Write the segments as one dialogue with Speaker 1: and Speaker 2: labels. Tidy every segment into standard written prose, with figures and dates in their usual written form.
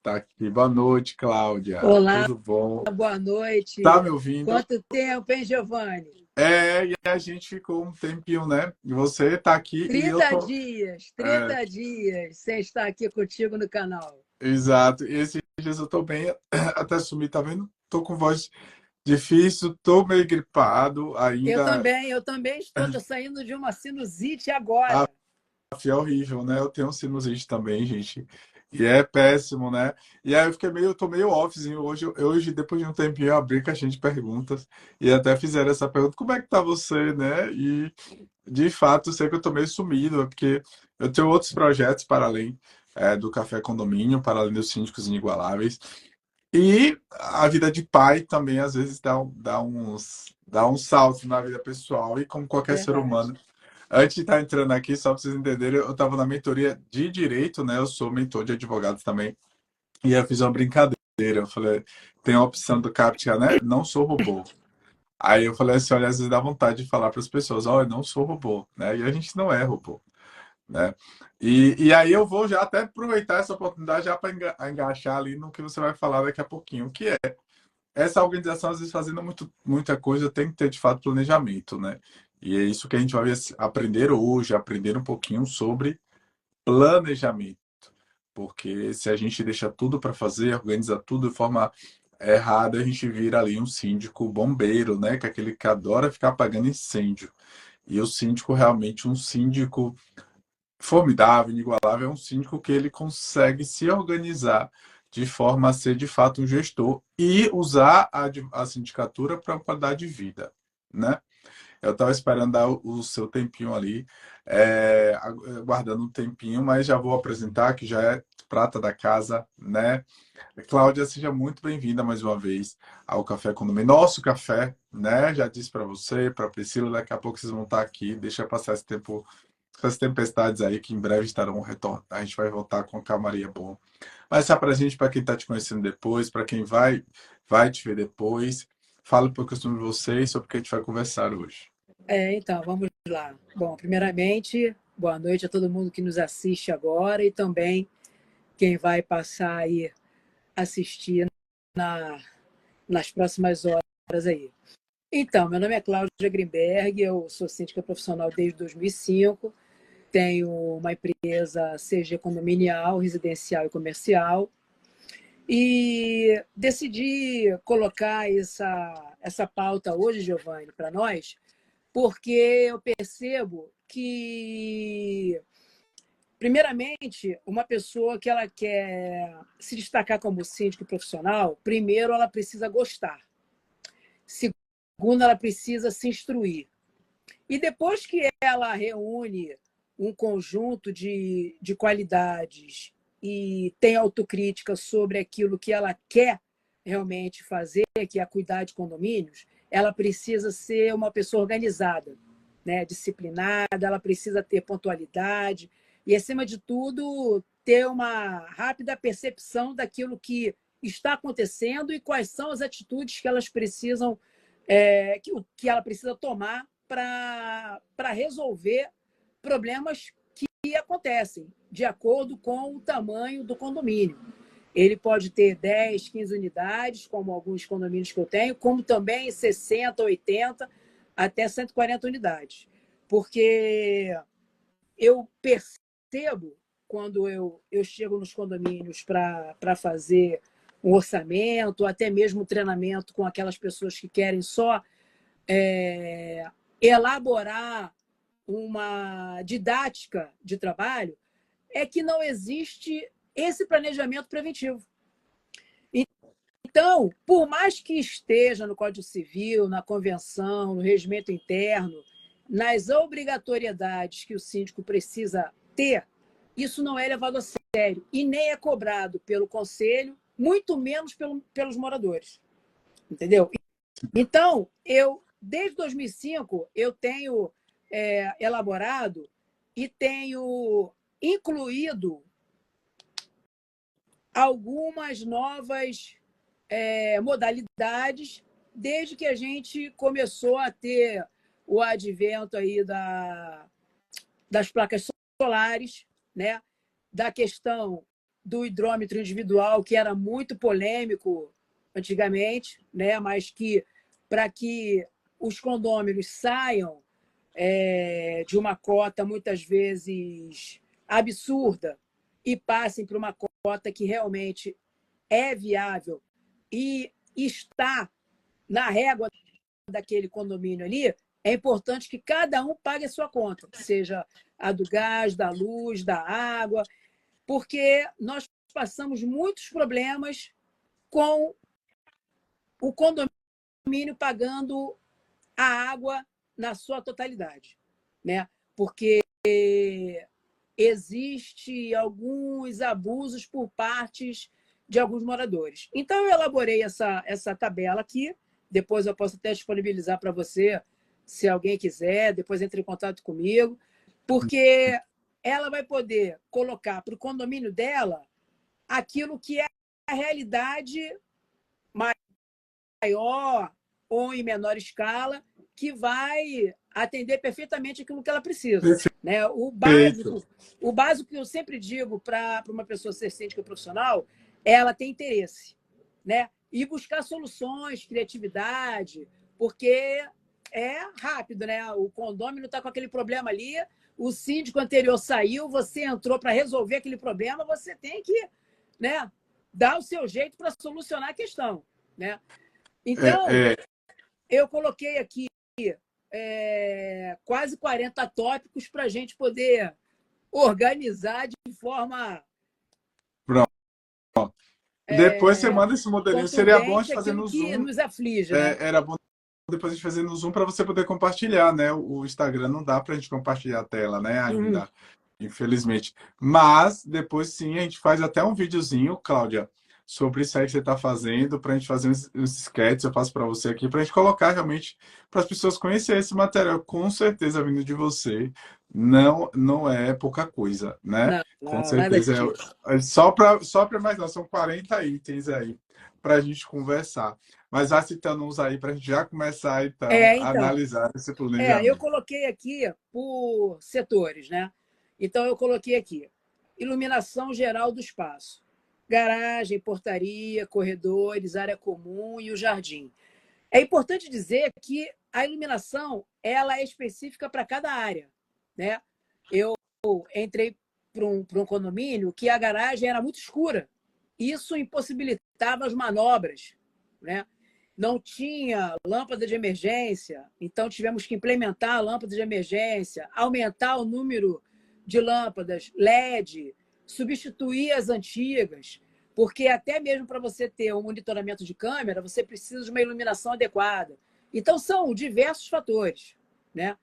Speaker 1: Tá aqui. Boa noite, Cláudia.
Speaker 2: Olá,
Speaker 1: Tudo bom?
Speaker 2: boa
Speaker 1: Tá
Speaker 2: noite.
Speaker 1: me ouvindo?
Speaker 2: Quanto tempo, hein, Giovanni?
Speaker 1: E a gente ficou um tempinho, né? E você tá aqui e eu
Speaker 2: 30
Speaker 1: tô.
Speaker 2: dias,
Speaker 1: É,
Speaker 2: 30 dias sem estar aqui contigo no canal.
Speaker 1: exato. E esses dias eu tô bem, até sumir, tá vendo? Tô com voz difícil, tô meio gripado ainda.
Speaker 2: Eu também estou tô saindo de uma sinusite
Speaker 1: A
Speaker 2: agora.
Speaker 1: é horrível, né? Eu tenho sinusite também, gente. E é péssimo, né? E aí eu fiquei meio, tô meio offzinho hoje, depois de um tempinho, eu abri caixinha de perguntas e até fizeram essa pergunta, como é que tá você, né? E de fato, eu sei que eu tô meio sumido, porque eu tenho outros projetos para além do Café Condomínio, para além dos Síndicos Inigualáveis. E a vida de pai também, às vezes, dá uns saltos na vida pessoal, e como qualquer ser
Speaker 2: Verdade.
Speaker 1: humano. Antes de estar entrando aqui, só para vocês entenderem, eu estava na mentoria de direito, né? Eu sou mentor de advogados também. E eu fiz uma brincadeira. Eu falei, tem a opção do CAPTCHA, né? Não sou robô. Aí eu falei assim, olha, às vezes dá vontade de falar para as pessoas, olha, eu não sou robô, né? E a gente não é robô, né? E aí eu vou já até aproveitar essa oportunidade já para engaixar ali no que você vai falar daqui a pouquinho, que é essa organização, às vezes, fazendo muita coisa, tem que ter, de fato, planejamento, né? E é isso que a gente vai aprender hoje, aprender um pouquinho sobre planejamento. Porque se a gente deixa tudo para fazer, organiza tudo de forma errada, a gente vira ali um síndico bombeiro, né? Que é aquele que adora ficar apagando incêndio. E o síndico, realmente, um síndico formidável, inigualável, é um síndico que ele consegue se organizar de forma a ser de fato um gestor e usar a sindicatura para uma qualidade de vida, né? Eu estava esperando dar o seu tempinho ali, guardando um tempinho, mas já vou apresentar que já é prata da casa, né? Cláudia, seja muito bem-vinda mais uma vez ao Café Condomínio. Nosso café, né? Já disse para você, para Priscila, daqui a pouco vocês vão estar aqui. Deixa passar esse tempo, essas tempestades aí que em breve estarão retornando. A gente vai voltar com calmaria bom. Mas se apresente para quem está te conhecendo depois, para quem vai te ver depois. Fala um pouco sobre você e sobre o que a gente vai conversar hoje.
Speaker 2: Então, vamos lá. Bom, primeiramente, boa noite a todo mundo que nos assiste agora e também quem vai passar aí assistir na, nas próximas horas aí. Então, meu nome é Cláudia Grimberg, eu sou síndica profissional desde 2005. Tenho uma empresa CG condominial, residencial e comercial. E decidi colocar essa pauta hoje, Giovanni, para nós, porque eu percebo que, primeiramente, uma pessoa que ela quer se destacar como síndico profissional, primeiro ela precisa gostar. Segundo, ela precisa se instruir. E depois que ela reúne um conjunto de qualidades e tem autocrítica sobre aquilo que ela quer realmente fazer, que é cuidar de condomínios, ela precisa ser uma pessoa organizada, né? Disciplinada, ela precisa ter pontualidade e, acima de tudo, ter uma rápida percepção daquilo que está acontecendo e quais são as atitudes que elas precisam, que ela precisa tomar para resolver problemas que acontecem de acordo com o tamanho do condomínio. Ele pode ter 10, 15 unidades, como alguns condomínios que eu tenho, como também 60, 80, até 140 unidades. Porque eu percebo, quando eu chego nos condomínios para fazer um orçamento, até mesmo um treinamento com aquelas pessoas que querem só elaborar uma didática de trabalho, é que não existe esse planejamento preventivo. Então, por mais que esteja no Código Civil, na convenção, no regimento interno, nas obrigatoriedades que o síndico precisa ter, isso não é levado a sério e nem é cobrado pelo conselho, muito menos pelos moradores. Entendeu? Então, desde 2005, eu tenho elaborado e tenho incluído algumas novas modalidades desde que a gente começou a ter o advento aí das placas solares, né? Da questão do hidrômetro individual, que era muito polêmico antigamente, né? Mas que, para que os condôminos saiam de uma cota, muitas vezes absurda, e passem para uma cota que realmente é viável e está na régua daquele condomínio ali, é importante que cada um pague a sua conta, seja a do gás, da luz, da água, porque nós passamos muitos problemas com o condomínio pagando a água na sua totalidade, né? Porque existe alguns abusos por partes de alguns moradores. Então, eu elaborei essa tabela aqui, depois eu posso até disponibilizar para você, se alguém quiser, depois entre em contato comigo, porque ela vai poder colocar para o condomínio dela aquilo que é a realidade maior ou em menor escala, que vai atender perfeitamente aquilo que ela precisa. Né? O básico que eu sempre digo para uma pessoa ser síndica profissional é ela ter interesse, né? E buscar soluções, criatividade, porque é rápido, né? O condômino está com aquele problema ali, o síndico anterior saiu, você entrou para resolver aquele problema, você tem que, né, dar o seu jeito para solucionar a questão, né? Então, eu coloquei aqui quase 40 tópicos para a gente poder organizar de forma
Speaker 1: Depois você manda esse modelinho. Seria bom a gente fazer
Speaker 2: aquilo
Speaker 1: no
Speaker 2: que
Speaker 1: Zoom.
Speaker 2: nos aflige, né?
Speaker 1: Era bom depois a gente fazer no Zoom para você poder compartilhar, né? O Instagram não dá para a gente compartilhar a tela, né? Ainda, infelizmente. Mas depois sim a gente faz até um videozinho, Cláudia, sobre isso aí que você está fazendo, para a gente fazer uns sketches, eu faço para você aqui, para a gente colocar realmente para as pessoas conhecerem esse material. Com certeza, vindo de você, não é pouca coisa, né? Com certeza. Só para mais não, são 40 itens aí para a gente conversar. Mas já citando uns aí para a gente já começar, então, a analisar esse planejamento.
Speaker 2: Eu coloquei aqui por setores, né? Então, eu coloquei aqui iluminação geral do espaço. Garagem, portaria, corredores, área comum e o jardim. É importante dizer que a iluminação ela é específica para cada área, né? Eu entrei para um condomínio que a garagem era muito escura. Isso impossibilitava as manobras, né? Não tinha lâmpada de emergência, então tivemos que implementar a lâmpada de emergência, aumentar o número de lâmpadas LED, substituir as antigas, porque até mesmo para você ter um monitoramento de câmera, você precisa de uma iluminação adequada. Então, são diversos fatores, né?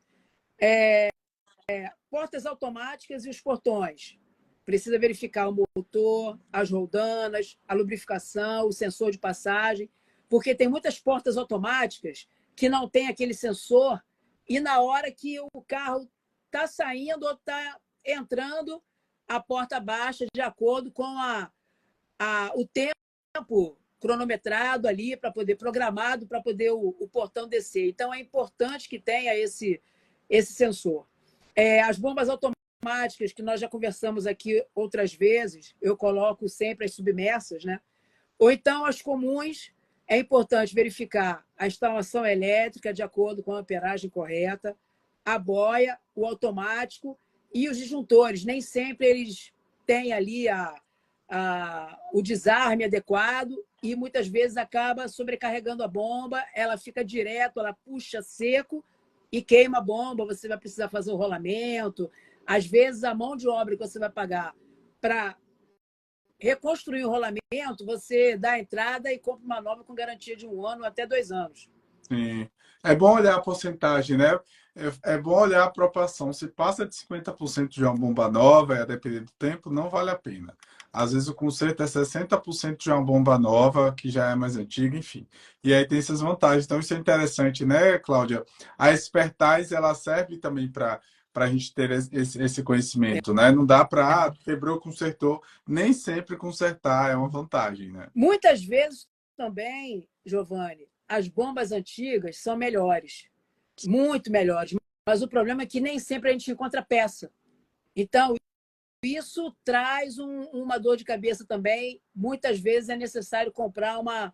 Speaker 2: Portas automáticas e os portões. Precisa verificar o motor, as roldanas, a lubrificação, o sensor de passagem, porque tem muitas portas automáticas que não tem aquele sensor e na hora que o carro está saindo ou está entrando, a porta baixa de acordo com o tempo cronometrado ali para poder programado para poder o portão descer. Então é importante que tenha esse sensor. As bombas automáticas que nós já conversamos aqui outras vezes, eu coloco sempre as submersas, né? Ou então as comuns, é importante verificar a instalação elétrica de acordo com a amperagem correta, a boia, o automático e os disjuntores. Nem sempre eles têm ali o desarme adequado e muitas vezes acaba sobrecarregando a bomba, ela fica direto, ela puxa seco e queima a bomba, você vai precisar fazer o rolamento. Às vezes, a mão de obra que você vai pagar para reconstruir o rolamento, você dá a entrada e compra uma nova com garantia de 1 ano até 2 anos.
Speaker 1: Sim. É bom olhar a porcentagem, né? É bom olhar a proporção. Se passa de 50% de uma bomba nova, a depender do tempo, não vale a pena. Às vezes o conserto é 60% de uma bomba nova, que já é mais antiga, enfim. E aí tem essas vantagens. Então, isso é interessante, né, Cláudia? A expertise, ela serve também para a gente ter esse conhecimento, né? Não dá para, quebrou, consertou. Nem sempre consertar é uma vantagem, né?
Speaker 2: Muitas vezes também, Giovanni, as bombas antigas são melhores, muito melhores, mas o problema é que nem sempre a gente encontra peça. Então, isso traz uma dor de cabeça também. Muitas vezes é necessário comprar uma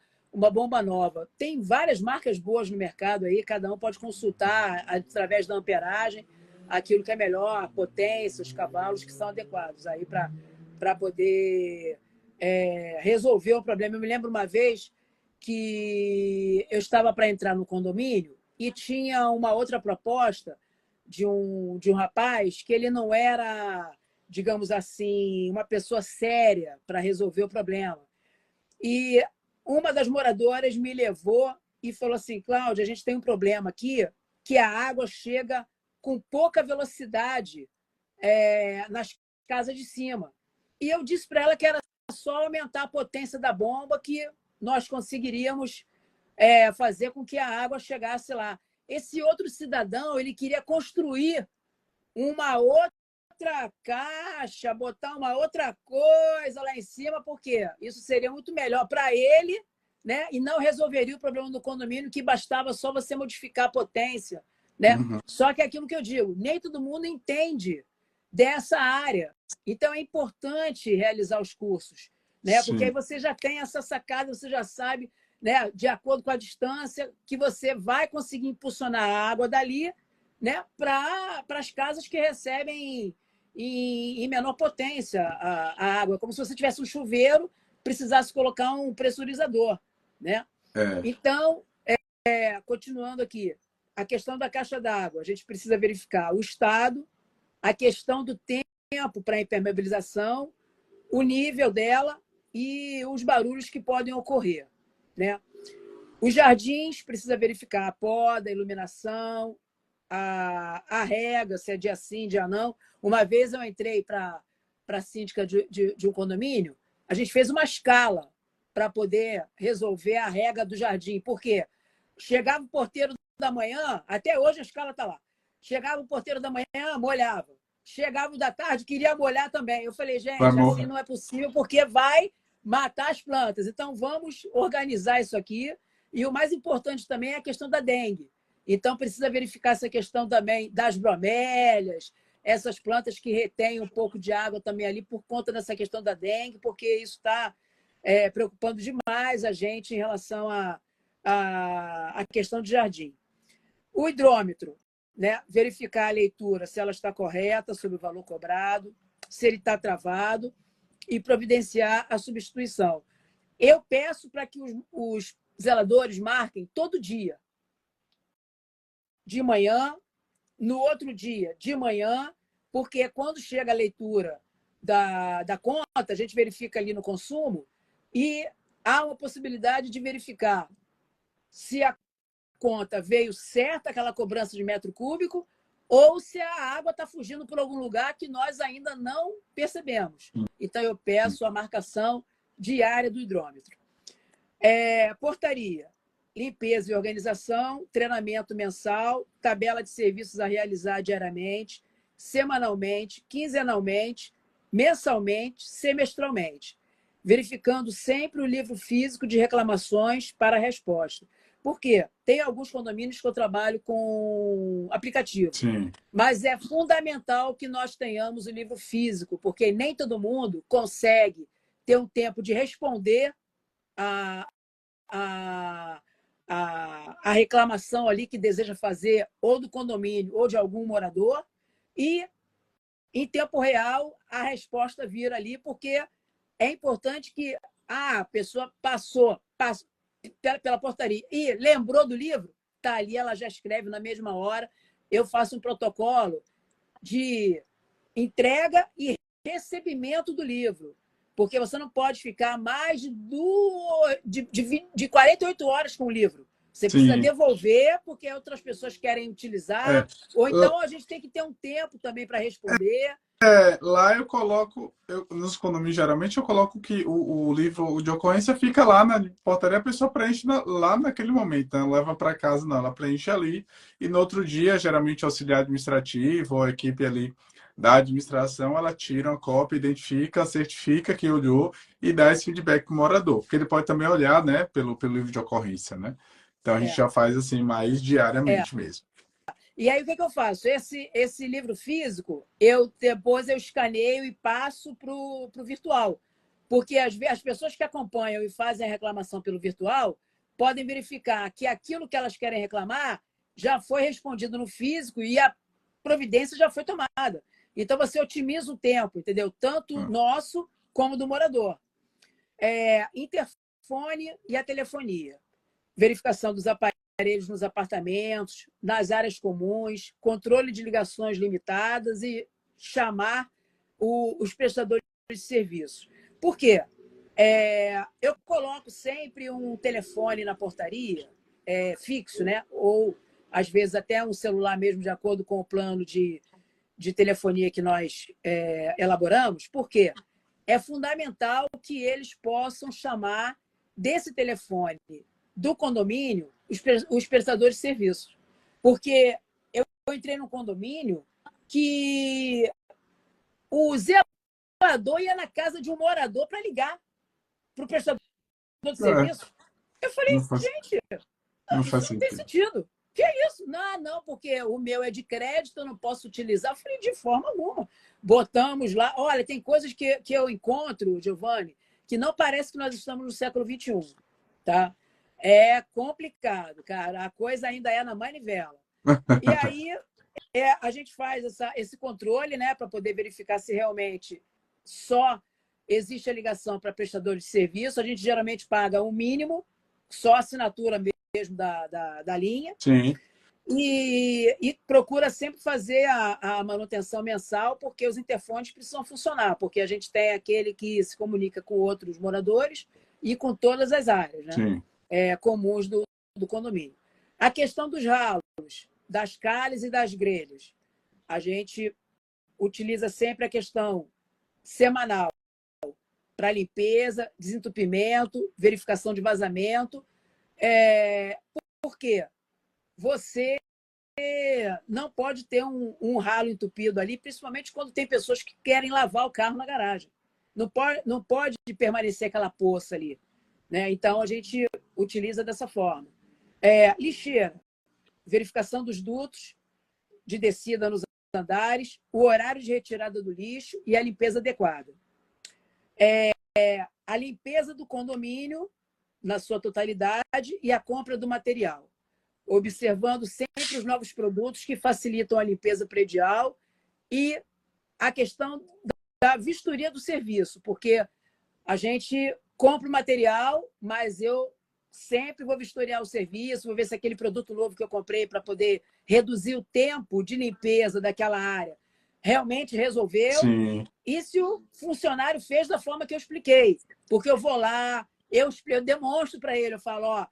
Speaker 2: bomba nova. Tem várias marcas boas no mercado aí, cada um pode consultar através da amperagem aquilo que é melhor, a potência, os cavalos que são adequados aí para poder resolver o problema. Eu me lembro uma vez que eu estava para entrar no condomínio e tinha uma outra proposta de um rapaz que ele não era, digamos assim, uma pessoa séria para resolver o problema. E uma das moradoras me levou e falou assim: Cláudia, a gente tem um problema aqui, que a água chega com pouca velocidade nas casas de cima. E eu disse para ela que era só aumentar a potência da bomba que nós conseguiríamos fazer com que a água chegasse lá. Esse outro cidadão, ele queria construir uma outra caixa, botar uma outra coisa lá em cima, porque isso seria muito melhor para ele, né? E não resolveria o problema do condomínio, que bastava só você modificar a potência, né?
Speaker 1: Uhum.
Speaker 2: Só que é aquilo que eu digo, nem todo mundo entende dessa área. Então, é importante realizar os cursos, né?
Speaker 1: Sim.
Speaker 2: Porque aí você já tem essa sacada, você já sabe, né, de acordo com a distância, que você vai conseguir impulsionar a água dali, né, para as casas que recebem em menor potência a água. Como se você tivesse um chuveiro, precisasse colocar um pressurizador, né? Então, continuando aqui, a questão da caixa d'água, a gente precisa verificar o estado, a questão do tempo para impermeabilização, o nível dela e os barulhos que podem ocorrer, né? Os jardins, precisa verificar a poda, a iluminação, a rega, se é dia sim, dia não. Uma vez eu entrei para a síndica de um condomínio, a gente fez uma escala para poder resolver a rega do jardim. Por quê? Chegava o porteiro da manhã, até hoje a escala está lá. Chegava o porteiro da manhã, molhava. Chegava o da tarde, queria molhar também. Eu falei, gente, assim não é possível, porque vai matar as plantas. Então, vamos organizar isso aqui. E o mais importante também é a questão da dengue. Então, precisa verificar essa questão também das bromélias, essas plantas que retêm um pouco de água também ali por conta dessa questão da dengue, porque isso está preocupando demais a gente em relação à questão de jardim. O hidrômetro, né? Verificar a leitura, se ela está correta sobre o valor cobrado, se ele está travado e providenciar a substituição. Eu peço para que os zeladores marquem todo dia, de manhã, no outro dia, de manhã, porque quando chega a leitura da conta, a gente verifica ali no consumo e há uma possibilidade de verificar se a conta veio certa, aquela cobrança de metro cúbico, ou se a água está fugindo por algum lugar que nós ainda não percebemos. Então, eu peço a marcação diária do hidrômetro. Portaria, limpeza e organização, treinamento mensal, tabela de serviços a realizar diariamente, semanalmente, quinzenalmente, mensalmente, semestralmente, verificando sempre o livro físico de reclamações para a resposta. Por quê? Tem alguns condomínios que eu trabalho com aplicativo.
Speaker 1: Sim.
Speaker 2: Mas é fundamental que nós tenhamos o livro físico, porque nem todo mundo consegue ter um tempo de responder a reclamação ali que deseja fazer ou do condomínio ou de algum morador e, em tempo real, a resposta vir ali, porque é importante que a pessoa passou pela portaria e lembrou do livro, está ali, ela já escreve na mesma hora. Eu faço um protocolo de entrega e recebimento do livro, porque você não pode ficar mais de 48 horas com o livro. Você precisa devolver porque outras pessoas querem utilizar, ou então a gente tem que ter um tempo também para responder.
Speaker 1: Lá eu coloco, nos condomínios geralmente eu coloco que o livro de ocorrência fica lá na portaria, a pessoa preenche lá naquele momento, né? Não leva para casa não, ela preenche ali e no outro dia, geralmente o auxiliar administrativo ou a equipe ali da administração, ela tira uma cópia, identifica, certifica que olhou e dá esse feedback para o morador, porque ele pode também olhar, né, pelo livro de ocorrência, né? Então a gente já faz assim mais diariamente mesmo.
Speaker 2: E aí, o que eu faço? Esse livro físico, depois eu escaneio e passo para o virtual. Porque as pessoas que acompanham e fazem a reclamação pelo virtual podem verificar que aquilo que elas querem reclamar já foi respondido no físico e a providência já foi tomada. Então, você otimiza o tempo, entendeu? Tanto nosso como do morador. Interfone e a telefonia. Verificação dos aparelhos nos apartamentos, nas áreas comuns, controle de ligações limitadas e chamar os prestadores de serviço. Por quê? Eu coloco sempre um telefone na portaria, fixo, né? Ou, às vezes, até um celular mesmo, de acordo com o plano de telefonia que nós elaboramos. Por quê? É fundamental que eles possam chamar desse telefone do condomínio os prestadores de serviços. Porque eu entrei num condomínio que o zelador ia na casa de um morador para ligar para o prestador de serviço. Eu falei, gente, isso não tem sentido. Que é isso? Não, porque o meu é de crédito, eu não posso utilizar. Eu falei, de forma alguma. Botamos lá. Olha, tem coisas que eu encontro, Giovanni, que não parece que nós estamos no século XXI. Tá? É complicado, cara. A coisa ainda é na manivela. E aí a gente faz esse controle, né, para poder verificar se realmente só existe a ligação para prestador de serviço. A gente geralmente paga um mínimo, só a assinatura mesmo da linha.
Speaker 1: Sim.
Speaker 2: E procura sempre fazer a manutenção mensal, porque os interfones precisam funcionar, porque a gente tem aquele que se comunica com outros moradores e com todas as áreas, né?
Speaker 1: Sim.
Speaker 2: Comuns do condomínio. A questão dos ralos, das calhes e das grelhas. A gente utiliza sempre a questão semanal para limpeza, desentupimento, verificação de vazamento. Por quê? Você não pode ter um ralo entupido ali, principalmente quando tem pessoas que querem lavar o carro na garagem. Não pode permanecer aquela poça ali. Né? Então, a gente utiliza dessa forma. Lixeira, verificação dos dutos de descida nos andares, o horário de retirada do lixo e a limpeza adequada. A limpeza do condomínio na sua totalidade e a compra do material, observando sempre os novos produtos que facilitam a limpeza predial e a questão da vistoria do serviço, porque a gente compra o material, mas eu sempre vou vistoriar o serviço, vou ver se aquele produto novo que eu comprei para poder reduzir o tempo de limpeza daquela área realmente resolveu.
Speaker 1: Sim.
Speaker 2: E se o funcionário fez da forma que eu expliquei. Porque eu vou lá, eu demonstro para ele, eu falo,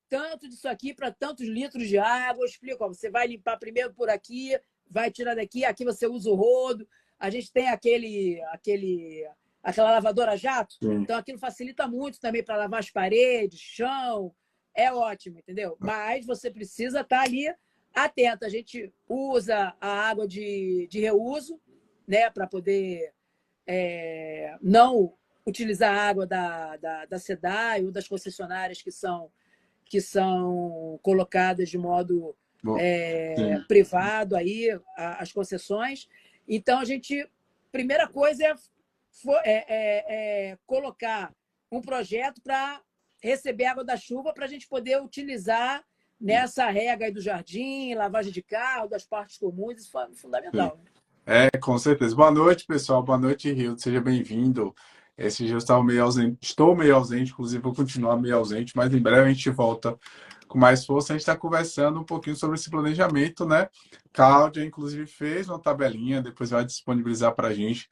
Speaker 2: tanto disso aqui para tantos litros de água, eu explico, você vai limpar primeiro por aqui, vai tirar daqui, aqui você usa o rodo. A gente tem aquela lavadora a jato, então aquilo facilita muito também para lavar as paredes, chão, é ótimo, entendeu? Mas você precisa estar ali atento. A gente usa a água de reuso, né, para poder não utilizar a água da SEDAI ou das concessionárias que são colocadas de modo privado aí, as concessões. Então, primeira coisa é colocar um projeto para receber água da chuva para a gente poder utilizar nessa rega aí do jardim, lavagem de carro, das partes comuns, isso é fundamental.
Speaker 1: Com certeza. Boa noite, pessoal. Boa noite, Rio. Seja bem-vindo. Esse dia eu estava meio ausente, estou meio ausente, inclusive vou continuar meio ausente, mas em breve a gente volta com mais força. A gente está conversando um pouquinho sobre esse planejamento, né? Cláudia, inclusive, fez uma tabelinha, depois vai disponibilizar para a gente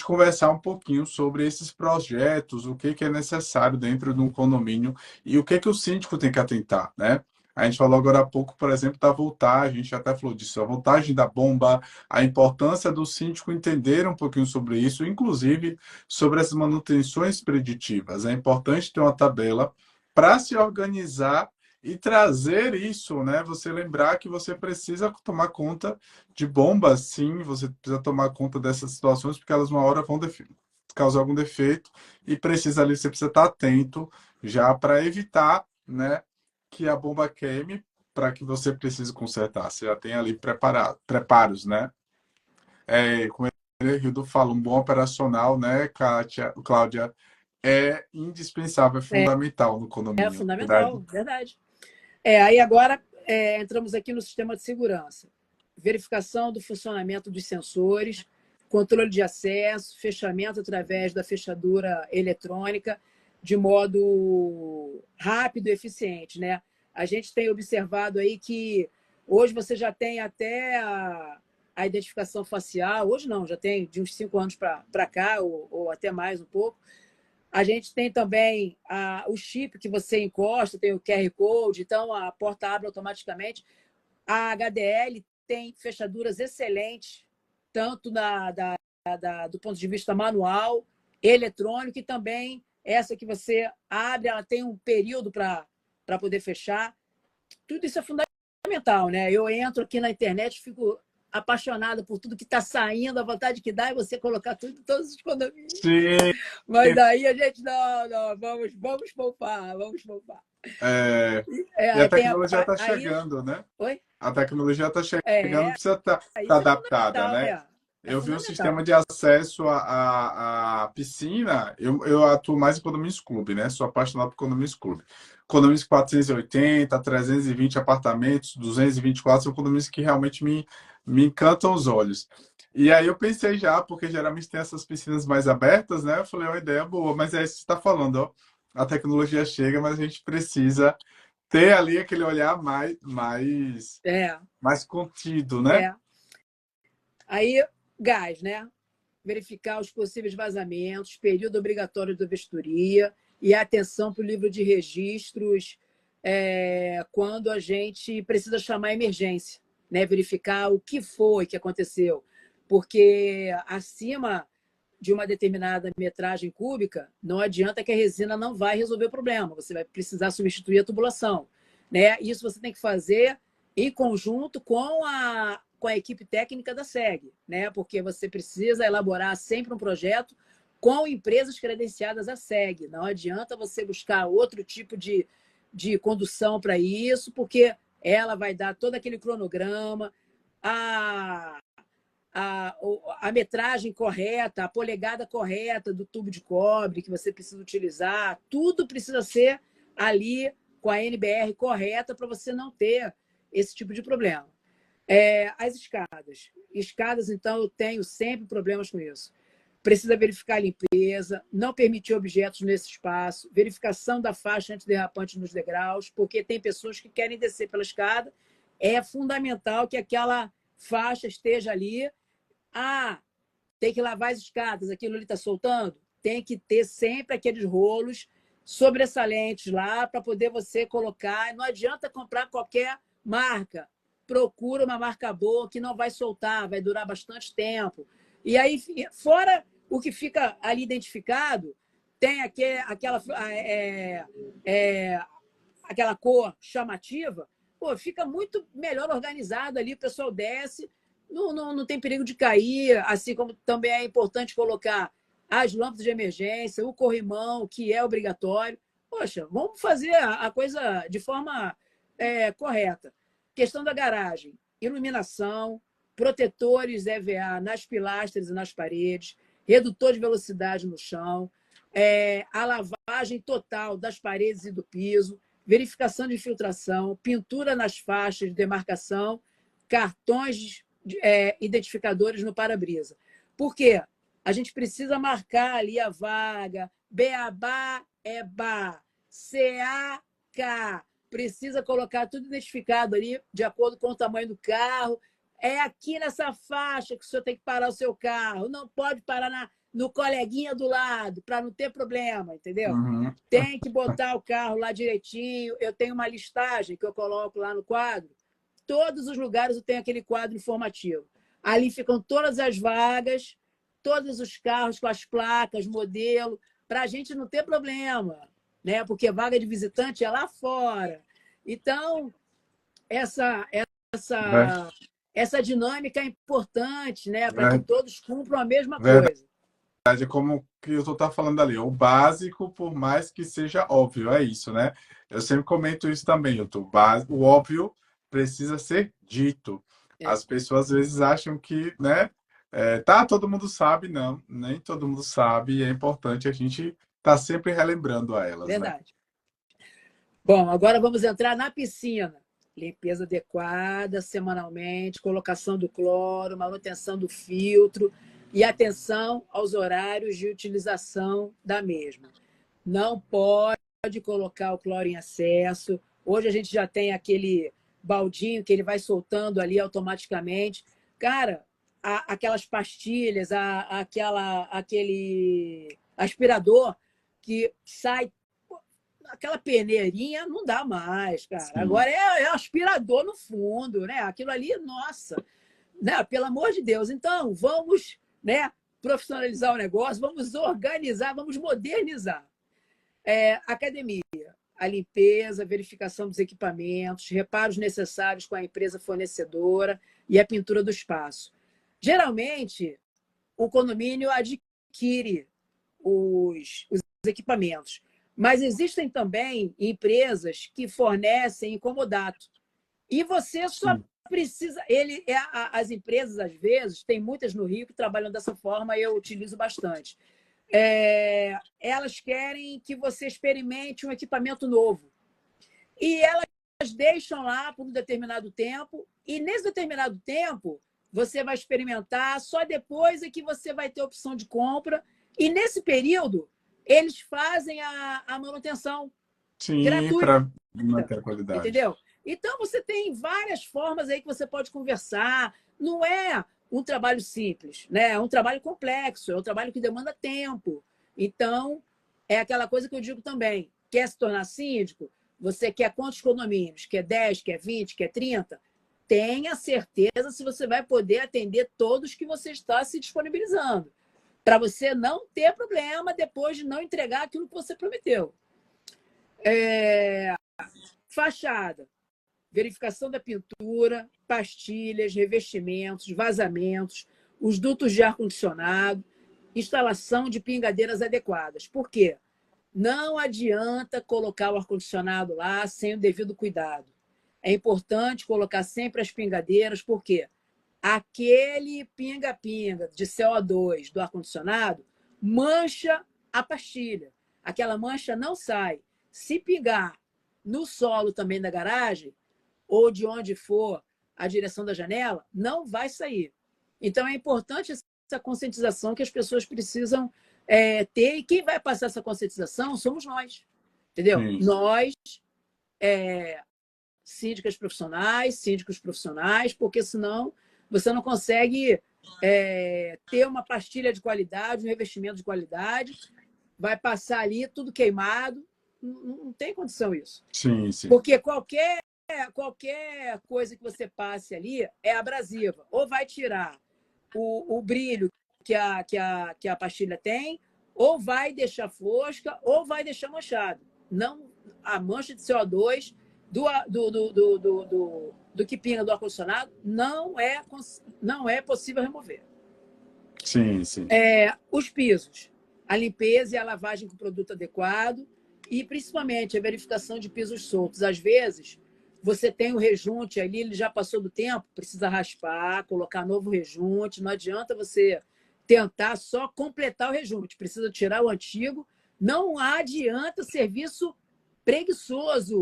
Speaker 1: conversar um pouquinho sobre esses projetos, o que é necessário dentro de um condomínio e o que o síndico tem que atentar, né? A gente falou agora há pouco, por exemplo, da voltagem, a gente até falou disso, a voltagem da bomba, a importância do síndico entender um pouquinho sobre isso, inclusive sobre as manutenções preditivas. É importante ter uma tabela para se organizar e trazer isso, né? Você lembrar que você precisa tomar conta de bombas, sim, você precisa tomar conta dessas situações, porque elas uma hora vão causar algum defeito e você precisa estar atento já para evitar, né, que a bomba queime para que você precise consertar. Você já tem ali preparos, né? Como o Hildo fala, um bom operacional, né, Cláudia, é indispensável, é fundamental no
Speaker 2: É
Speaker 1: condomínio,
Speaker 2: fundamental,
Speaker 1: verdade?
Speaker 2: verdade. Aí agora entramos aqui no sistema de segurança. Verificação do funcionamento dos sensores, controle de acesso, fechamento através da fechadura eletrônica, de modo rápido e eficiente, né? A gente tem observado aí que hoje você já tem até a identificação facial, hoje não, já tem de uns 5 anos para cá, ou até mais um pouco. A gente tem também o chip que você encosta, tem o QR Code, então a porta abre automaticamente. A HDL tem fechaduras excelentes, tanto do ponto de vista manual, eletrônico, e também essa que você abre, ela tem um período para poder fechar. Tudo isso é fundamental, né? Eu entro aqui na internet, fico apaixonada por tudo que está saindo, a vontade que dá é você colocar tudo em todos os condomínios.
Speaker 1: Sim.
Speaker 2: Mas daí a gente, não, vamos poupar, vamos poupar.
Speaker 1: E a
Speaker 2: Tem
Speaker 1: tecnologia está
Speaker 2: aí,
Speaker 1: chegando, né?
Speaker 2: oi?
Speaker 1: A tecnologia está chegando,
Speaker 2: É,
Speaker 1: precisa estar
Speaker 2: isso é
Speaker 1: adaptada,
Speaker 2: fundamental,
Speaker 1: né?
Speaker 2: é
Speaker 1: Eu vi o sistema
Speaker 2: fundamental.
Speaker 1: de acesso à piscina. Eu atuo mais em condomínios clube, né? Sou apaixonado por condomínios clube. Condomínios 480, 320 apartamentos, 224 são condomínios que realmente me encantam os olhos. E aí eu pensei já, porque geralmente tem essas piscinas mais abertas, né? Eu falei, uma ideia boa, mas é isso que você está falando, ó. A tecnologia chega, mas a gente precisa ter ali aquele olhar
Speaker 2: É,
Speaker 1: mais contido, né?
Speaker 2: é. Aí, gás, né? Verificar os possíveis vazamentos, período obrigatório da vistoria e atenção para o livro de registros quando a gente precisa chamar a emergência, né? Verificar o que foi que aconteceu. Porque acima de uma determinada metragem cúbica, não adianta que a resina não vai resolver o problema. Você vai precisar substituir a tubulação, né? Isso você tem que fazer em conjunto com a equipe técnica da SEG, né? Porque você precisa elaborar sempre um projeto com empresas credenciadas à SEG. Não adianta você buscar outro tipo de condução para isso, porque ela vai dar todo aquele cronograma, a, a, a metragem correta, a polegada correta do tubo de cobre que você precisa utilizar, tudo precisa ser ali com a NBR correta para você não ter esse tipo de problema. As escadas. Escadas, então, eu tenho sempre problemas com isso. Precisa verificar a limpeza, não permitir objetos nesse espaço, verificação da faixa antiderrapante nos degraus, porque tem pessoas que querem descer pela escada. É fundamental que aquela faixa esteja ali. Tem que lavar as escadas, aquilo ali está soltando. Tem que ter sempre aqueles rolos sobressalentes lá para poder você colocar. Não adianta comprar qualquer marca. Procura uma marca boa que não vai soltar, vai durar bastante tempo. E aí, fora o que fica ali identificado, tem aquela cor chamativa, pô, fica muito melhor organizado ali, o pessoal desce, não tem perigo de cair, assim como também é importante colocar as lâmpadas de emergência, o corrimão, que é obrigatório. Poxa, vamos fazer a coisa de forma correta. Questão da garagem, iluminação, protetores EVA nas pilastras e nas paredes, redutor de velocidade no chão, a lavagem total das paredes e do piso, verificação de infiltração, pintura nas faixas de demarcação, cartões identificadores no para-brisa. Por quê? A gente precisa marcar ali a vaga, Beabá é Bá, CAK, precisa colocar tudo identificado ali, de acordo com o tamanho do carro. É aqui nessa faixa que o senhor tem que parar o seu carro, não pode parar no coleguinha do lado, para não ter problema, entendeu?
Speaker 1: Uhum.
Speaker 2: Tem que botar o carro lá direitinho. Eu tenho uma listagem que eu coloco lá no quadro. Todos os lugares eu tenho aquele quadro informativo. Ali ficam todas as vagas, todos os carros com as placas, modelo, para a gente não ter problema, né? Porque vaga de visitante é lá fora. Então, essa dinâmica é importante, né? Para que todos cumpram a mesma
Speaker 1: Verdade,
Speaker 2: coisa.
Speaker 1: é como que eu estou falando ali, o básico, por mais que seja óbvio, é isso, né? Eu sempre comento isso também, o óbvio precisa ser dito.
Speaker 2: É,
Speaker 1: As pessoas às vezes acham que, né, tá, todo mundo sabe, não, nem todo mundo sabe, e é importante a gente estar sempre relembrando a elas, né?
Speaker 2: verdade. Bom, agora vamos entrar na piscina. Limpeza adequada semanalmente, colocação do cloro, manutenção do filtro e atenção aos horários de utilização da mesma. Não pode colocar o cloro em excesso. Hoje a gente já tem aquele baldinho que ele vai soltando ali automaticamente. Cara, aquelas pastilhas, aquele aspirador que sai aquela peneirinha não dá mais, cara.
Speaker 1: Sim.
Speaker 2: Agora é aspirador no fundo, né? Aquilo ali, nossa, né? Pelo amor de Deus. Então, vamos, né, profissionalizar o negócio, vamos organizar, vamos modernizar. Academia, a limpeza, a verificação dos equipamentos, reparos necessários com a empresa fornecedora e a pintura do espaço. Geralmente, o condomínio adquire os equipamentos, mas existem também empresas que fornecem incomodato. E você só
Speaker 1: Sim.
Speaker 2: precisa. As empresas, às vezes, tem muitas no Rio que trabalham dessa forma, e eu utilizo bastante. Elas querem que você experimente um equipamento novo. E elas deixam lá por um determinado tempo, e nesse determinado tempo, você vai experimentar, só depois é que você vai ter opção de compra. E nesse período, eles fazem a manutenção
Speaker 1: Sim,
Speaker 2: gratuita,
Speaker 1: para manter a qualidade.
Speaker 2: entendeu? Então, você tem várias formas aí que você pode conversar. Não é um trabalho simples, né? É um trabalho complexo, é um trabalho que demanda tempo. Então, é aquela coisa que eu digo também. Quer se tornar síndico? Você quer quantos condomínios? Quer 10, quer 20, quer 30? Tenha certeza se você vai poder atender todos que você está se disponibilizando, para você não ter problema depois de não entregar aquilo que você prometeu. Fachada, verificação da pintura, pastilhas, revestimentos, vazamentos, os dutos de ar-condicionado, instalação de pingadeiras adequadas. Por quê? Não adianta colocar o ar-condicionado lá sem o devido cuidado. É importante colocar sempre as pingadeiras, porque aquele pinga-pinga de CO2 do ar-condicionado mancha a pastilha. Aquela mancha não sai. Se pingar no solo também da garagem, ou de onde for a direção da janela, não vai sair. Então, é importante essa conscientização que as pessoas precisam ter, e quem vai passar essa conscientização somos nós, entendeu?
Speaker 1: Sim,
Speaker 2: Nós, síndicos profissionais, porque senão você não consegue ter uma pastilha de qualidade, um revestimento de qualidade, vai passar ali tudo queimado, não tem condição isso.
Speaker 1: sim, sim.
Speaker 2: Porque qualquer coisa que você passe ali é abrasiva. Ou vai tirar o brilho que a pastilha tem, ou vai deixar fosca, ou vai deixar manchado. Não, a mancha de CO2 do que pinga do ar-condicionado não é possível remover.
Speaker 1: Sim, sim.
Speaker 2: Os pisos, a limpeza e a lavagem com produto adequado e, principalmente, a verificação de pisos soltos. Às vezes, você tem o rejunte ali, ele já passou do tempo, precisa raspar, colocar novo rejunte. Não adianta você tentar só completar o rejunte, precisa tirar o antigo. Não adianta serviço preguiçoso.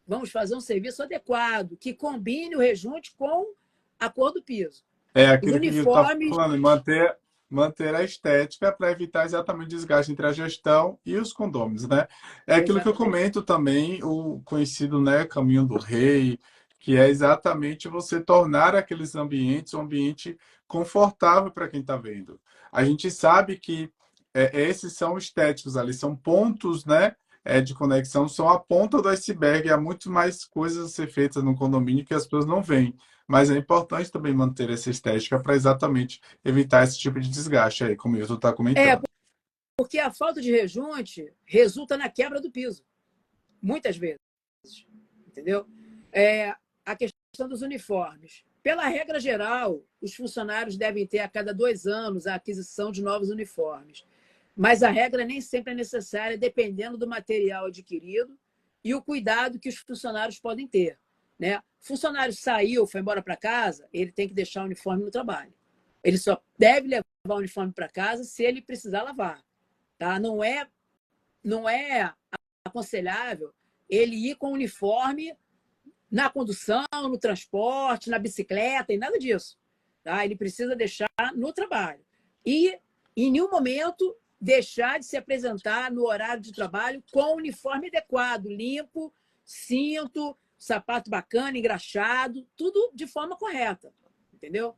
Speaker 2: Vamos fazer um serviço adequado, que combine o rejunte com a cor do piso.
Speaker 1: É
Speaker 2: Os
Speaker 1: aquilo que a gente está
Speaker 2: uniformes,
Speaker 1: falando, manter a estética para evitar exatamente o desgaste entre a gestão e os condôminos, né? É aquilo que eu
Speaker 2: exatamente.
Speaker 1: comento também, o conhecido, né, caminho do rei, que é exatamente você tornar aqueles ambientes um ambiente confortável para quem está vendo. A gente sabe que esses são estéticos ali, são pontos, né, de conexão, são a ponta do iceberg. Há muito mais coisas a ser feitas no condomínio que as pessoas não veem. Mas é importante também manter essa estética para exatamente evitar esse tipo de desgaste aí, como o Hilton está
Speaker 2: É,
Speaker 1: comentando.
Speaker 2: porque a falta de rejunte resulta na quebra do piso, muitas vezes, entendeu? A questão dos uniformes. Pela regra geral, os funcionários devem ter a cada 2 anos a aquisição de novos uniformes. Mas a regra nem sempre é necessária, dependendo do material adquirido e o cuidado que os funcionários podem ter. né? Funcionário saiu, foi embora para casa, ele tem que deixar o uniforme no trabalho. Ele só deve levar o uniforme para casa se ele precisar lavar. Tá? Não é aconselhável ele ir com o uniforme na condução, no transporte, na bicicleta, e nada disso. Tá? Ele precisa deixar no trabalho. E, em nenhum momento, deixar de se apresentar no horário de trabalho com o uniforme adequado, limpo, cinto, sapato bacana, engraxado, tudo de forma correta. Entendeu?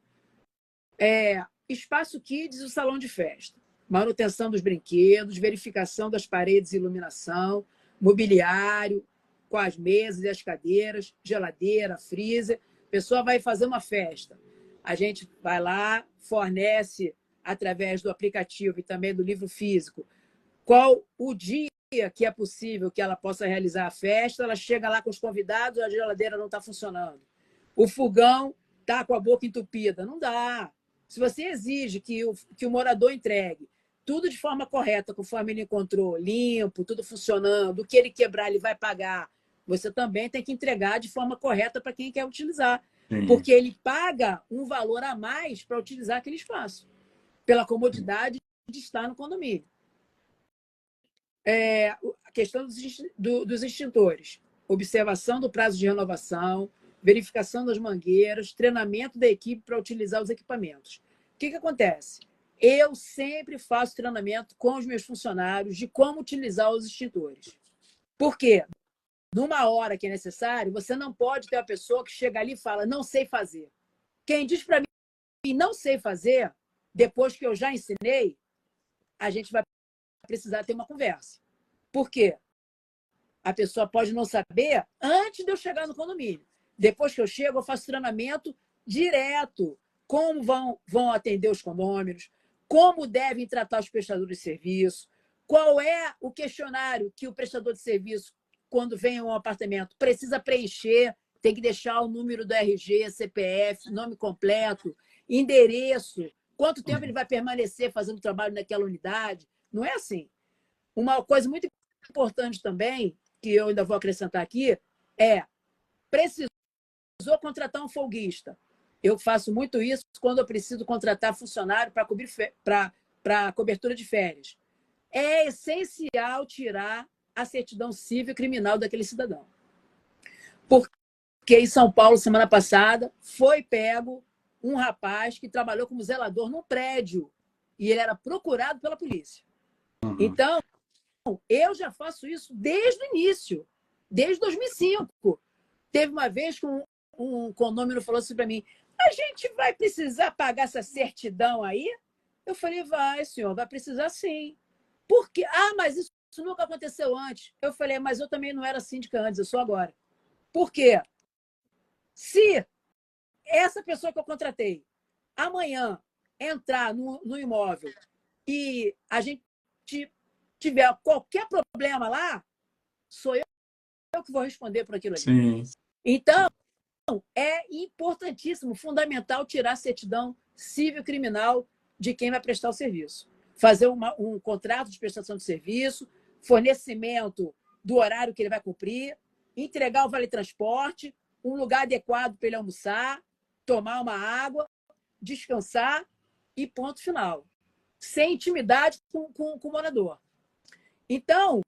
Speaker 2: Espaço Kids e o salão de festa. Manutenção dos brinquedos, verificação das paredes e iluminação, mobiliário, com as mesas e as cadeiras, geladeira, freezer. A pessoa vai fazer uma festa. A gente vai lá, fornece, através do aplicativo e também do livro físico, qual o dia que é possível que ela possa realizar a festa. Ela chega lá com os convidados, a geladeira não está funcionando. O fogão está com a boca entupida. Não dá. Se você exige que o morador entregue tudo de forma correta, conforme ele encontrou, limpo, tudo funcionando, o que ele quebrar, ele vai pagar, você também tem que entregar de forma correta para quem quer utilizar.
Speaker 1: Sim.
Speaker 2: Porque ele paga um valor a mais para utilizar aquele espaço, pela comodidade de estar no condomínio. A questão dos extintores. Observação do prazo de renovação, verificação das mangueiras, treinamento da equipe para utilizar os equipamentos. O que acontece? Eu sempre faço treinamento com os meus funcionários de como utilizar os extintores. Por quê? Numa hora que é necessário, você não pode ter uma pessoa que chega ali e fala, não sei fazer. Quem diz para mim, não sei fazer, depois que eu já ensinei, a gente vai precisar ter uma conversa. Por quê? A pessoa pode não saber antes de eu chegar no condomínio. Depois que eu chego, eu faço treinamento direto. Como vão atender os condôminos, como devem tratar os prestadores de serviço, qual é o questionário que o prestador de serviço, quando vem a um apartamento, precisa preencher, tem que deixar o número do RG, CPF, nome completo, endereço, quanto tempo ele vai permanecer fazendo trabalho naquela unidade. Não é assim. Uma coisa muito importante também, que eu ainda vou acrescentar aqui, é precisou contratar um folguista. Eu faço muito isso quando eu preciso contratar funcionário para cobertura de férias. É essencial tirar a certidão civil e criminal daquele cidadão. Porque em São Paulo, semana passada, foi pego um rapaz que trabalhou como zelador num prédio e ele era procurado pela polícia.
Speaker 1: Uhum.
Speaker 2: Então, eu já faço isso desde o início, desde 2005. Teve uma vez que um condomínio falou assim para mim, a gente vai precisar pagar essa certidão aí? Eu falei, vai, senhor, vai precisar sim. Por quê? Ah, mas isso nunca aconteceu antes. Eu falei, mas eu também não era síndica antes, eu sou agora. Por quê? Se essa pessoa que eu contratei amanhã entrar no imóvel e a gente tiver qualquer problema lá, sou eu que vou responder por aquilo ali.
Speaker 1: Sim.
Speaker 2: Então, é importantíssimo, fundamental, tirar a certidão civil criminal de quem vai prestar o serviço. Fazer um contrato de prestação de serviço, fornecimento do horário que ele vai cumprir, entregar o vale-transporte, um lugar adequado para ele almoçar, tomar uma água, descansar e ponto final. Sem intimidade com o morador. Então,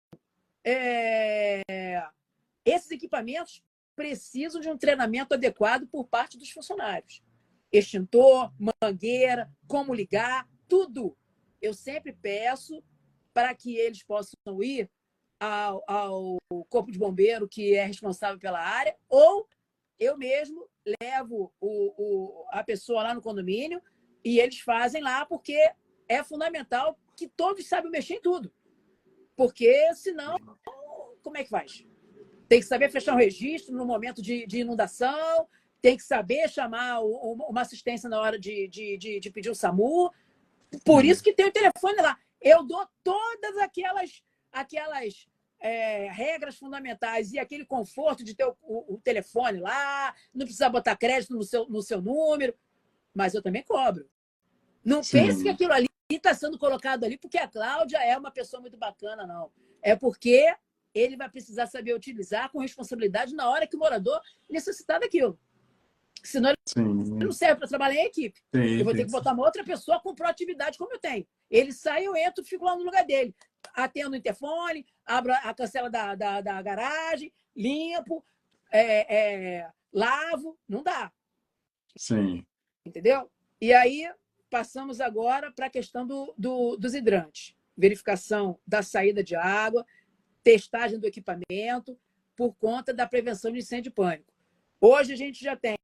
Speaker 2: esses equipamentos precisam de um treinamento adequado por parte dos funcionários. Extintor, mangueira, como ligar, tudo. Eu sempre peço para que eles possam ir ao corpo de bombeiro, que é responsável pela área, ou eu mesmo levo a pessoa lá no condomínio e eles fazem lá, porque é fundamental que todos saibam mexer em tudo. Porque, senão, como é que faz? Tem que saber fechar um registro no momento de inundação, tem que saber chamar uma assistência na hora de pedir o SAMU. Por isso que tem o telefone lá. Eu dou todas aquelas regras fundamentais e aquele conforto de ter o telefone lá, não precisar botar crédito no seu número, mas eu também cobro. Não
Speaker 1: Sim.
Speaker 2: pense que aquilo ali está sendo colocado ali porque a Cláudia é uma pessoa muito bacana, não. É porque ele vai precisar saber utilizar com responsabilidade na hora que o morador necessitar daquilo. Senão ele não serve para trabalhar em equipe. Eu vou ter que botar uma outra pessoa com proatividade como eu tenho. Ele sai, eu entro, fico lá no lugar dele. Atendo o interfone, abro a cancela da garagem, limpo, lavo. Não dá.
Speaker 1: Sim.
Speaker 2: Entendeu? E aí passamos agora para a questão dos hidrantes. Verificação da saída de água, testagem do equipamento, por conta da prevenção de incêndio e pânico. Hoje a gente já tem,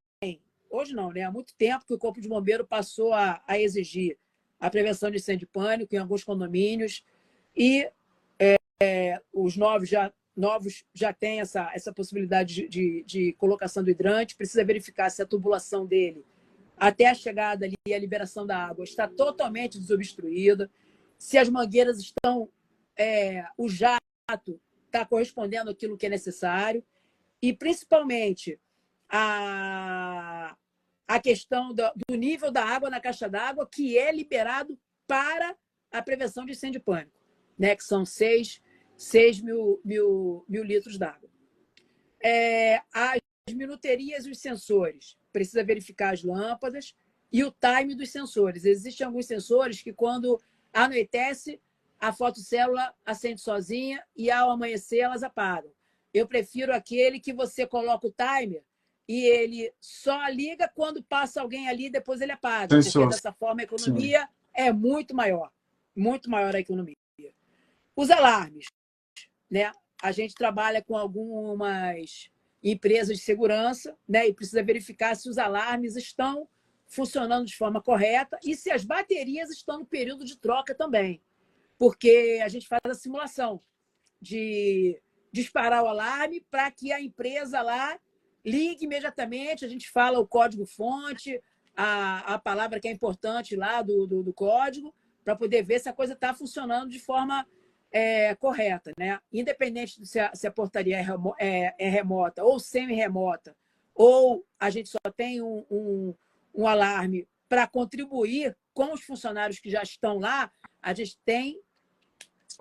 Speaker 2: hoje não, né? Há muito tempo que o Corpo de Bombeiro passou a exigir a prevenção de incêndio e pânico em alguns condomínios, e os novos já têm essa possibilidade de colocação do hidrante, precisa verificar se a tubulação dele, até a chegada ali, a liberação da água, está totalmente desobstruída, se as mangueiras estão, o jato está correspondendo àquilo que é necessário, e principalmente a questão do nível da água na caixa d'água, que é liberado para a prevenção de incêndio e pânico, né? Que são 6 mil litros d'água. As minuterias e os sensores. Precisa verificar as lâmpadas e o time dos sensores. Existem alguns sensores que, quando anoitece, a fotocélula acende sozinha e, ao amanhecer, elas apagam. Eu prefiro aquele que você coloca o timer e ele só liga quando passa alguém ali e depois ele apaga. Porque, dessa forma, a economia é muito maior a economia. Os alarmes, né? A gente trabalha com algumas empresas de segurança, né? E precisa verificar se os alarmes estão funcionando de forma correta e se as baterias estão no período de troca também. Porque a gente faz a simulação de disparar o alarme para que a empresa lá ligue imediatamente, a gente fala o código-fonte, a palavra que é importante lá do código, para poder ver se a coisa está funcionando de forma correta, né? Independente de se a portaria é remota ou semi-remota, ou a gente só tem um alarme para contribuir com os funcionários que já estão lá, a gente tem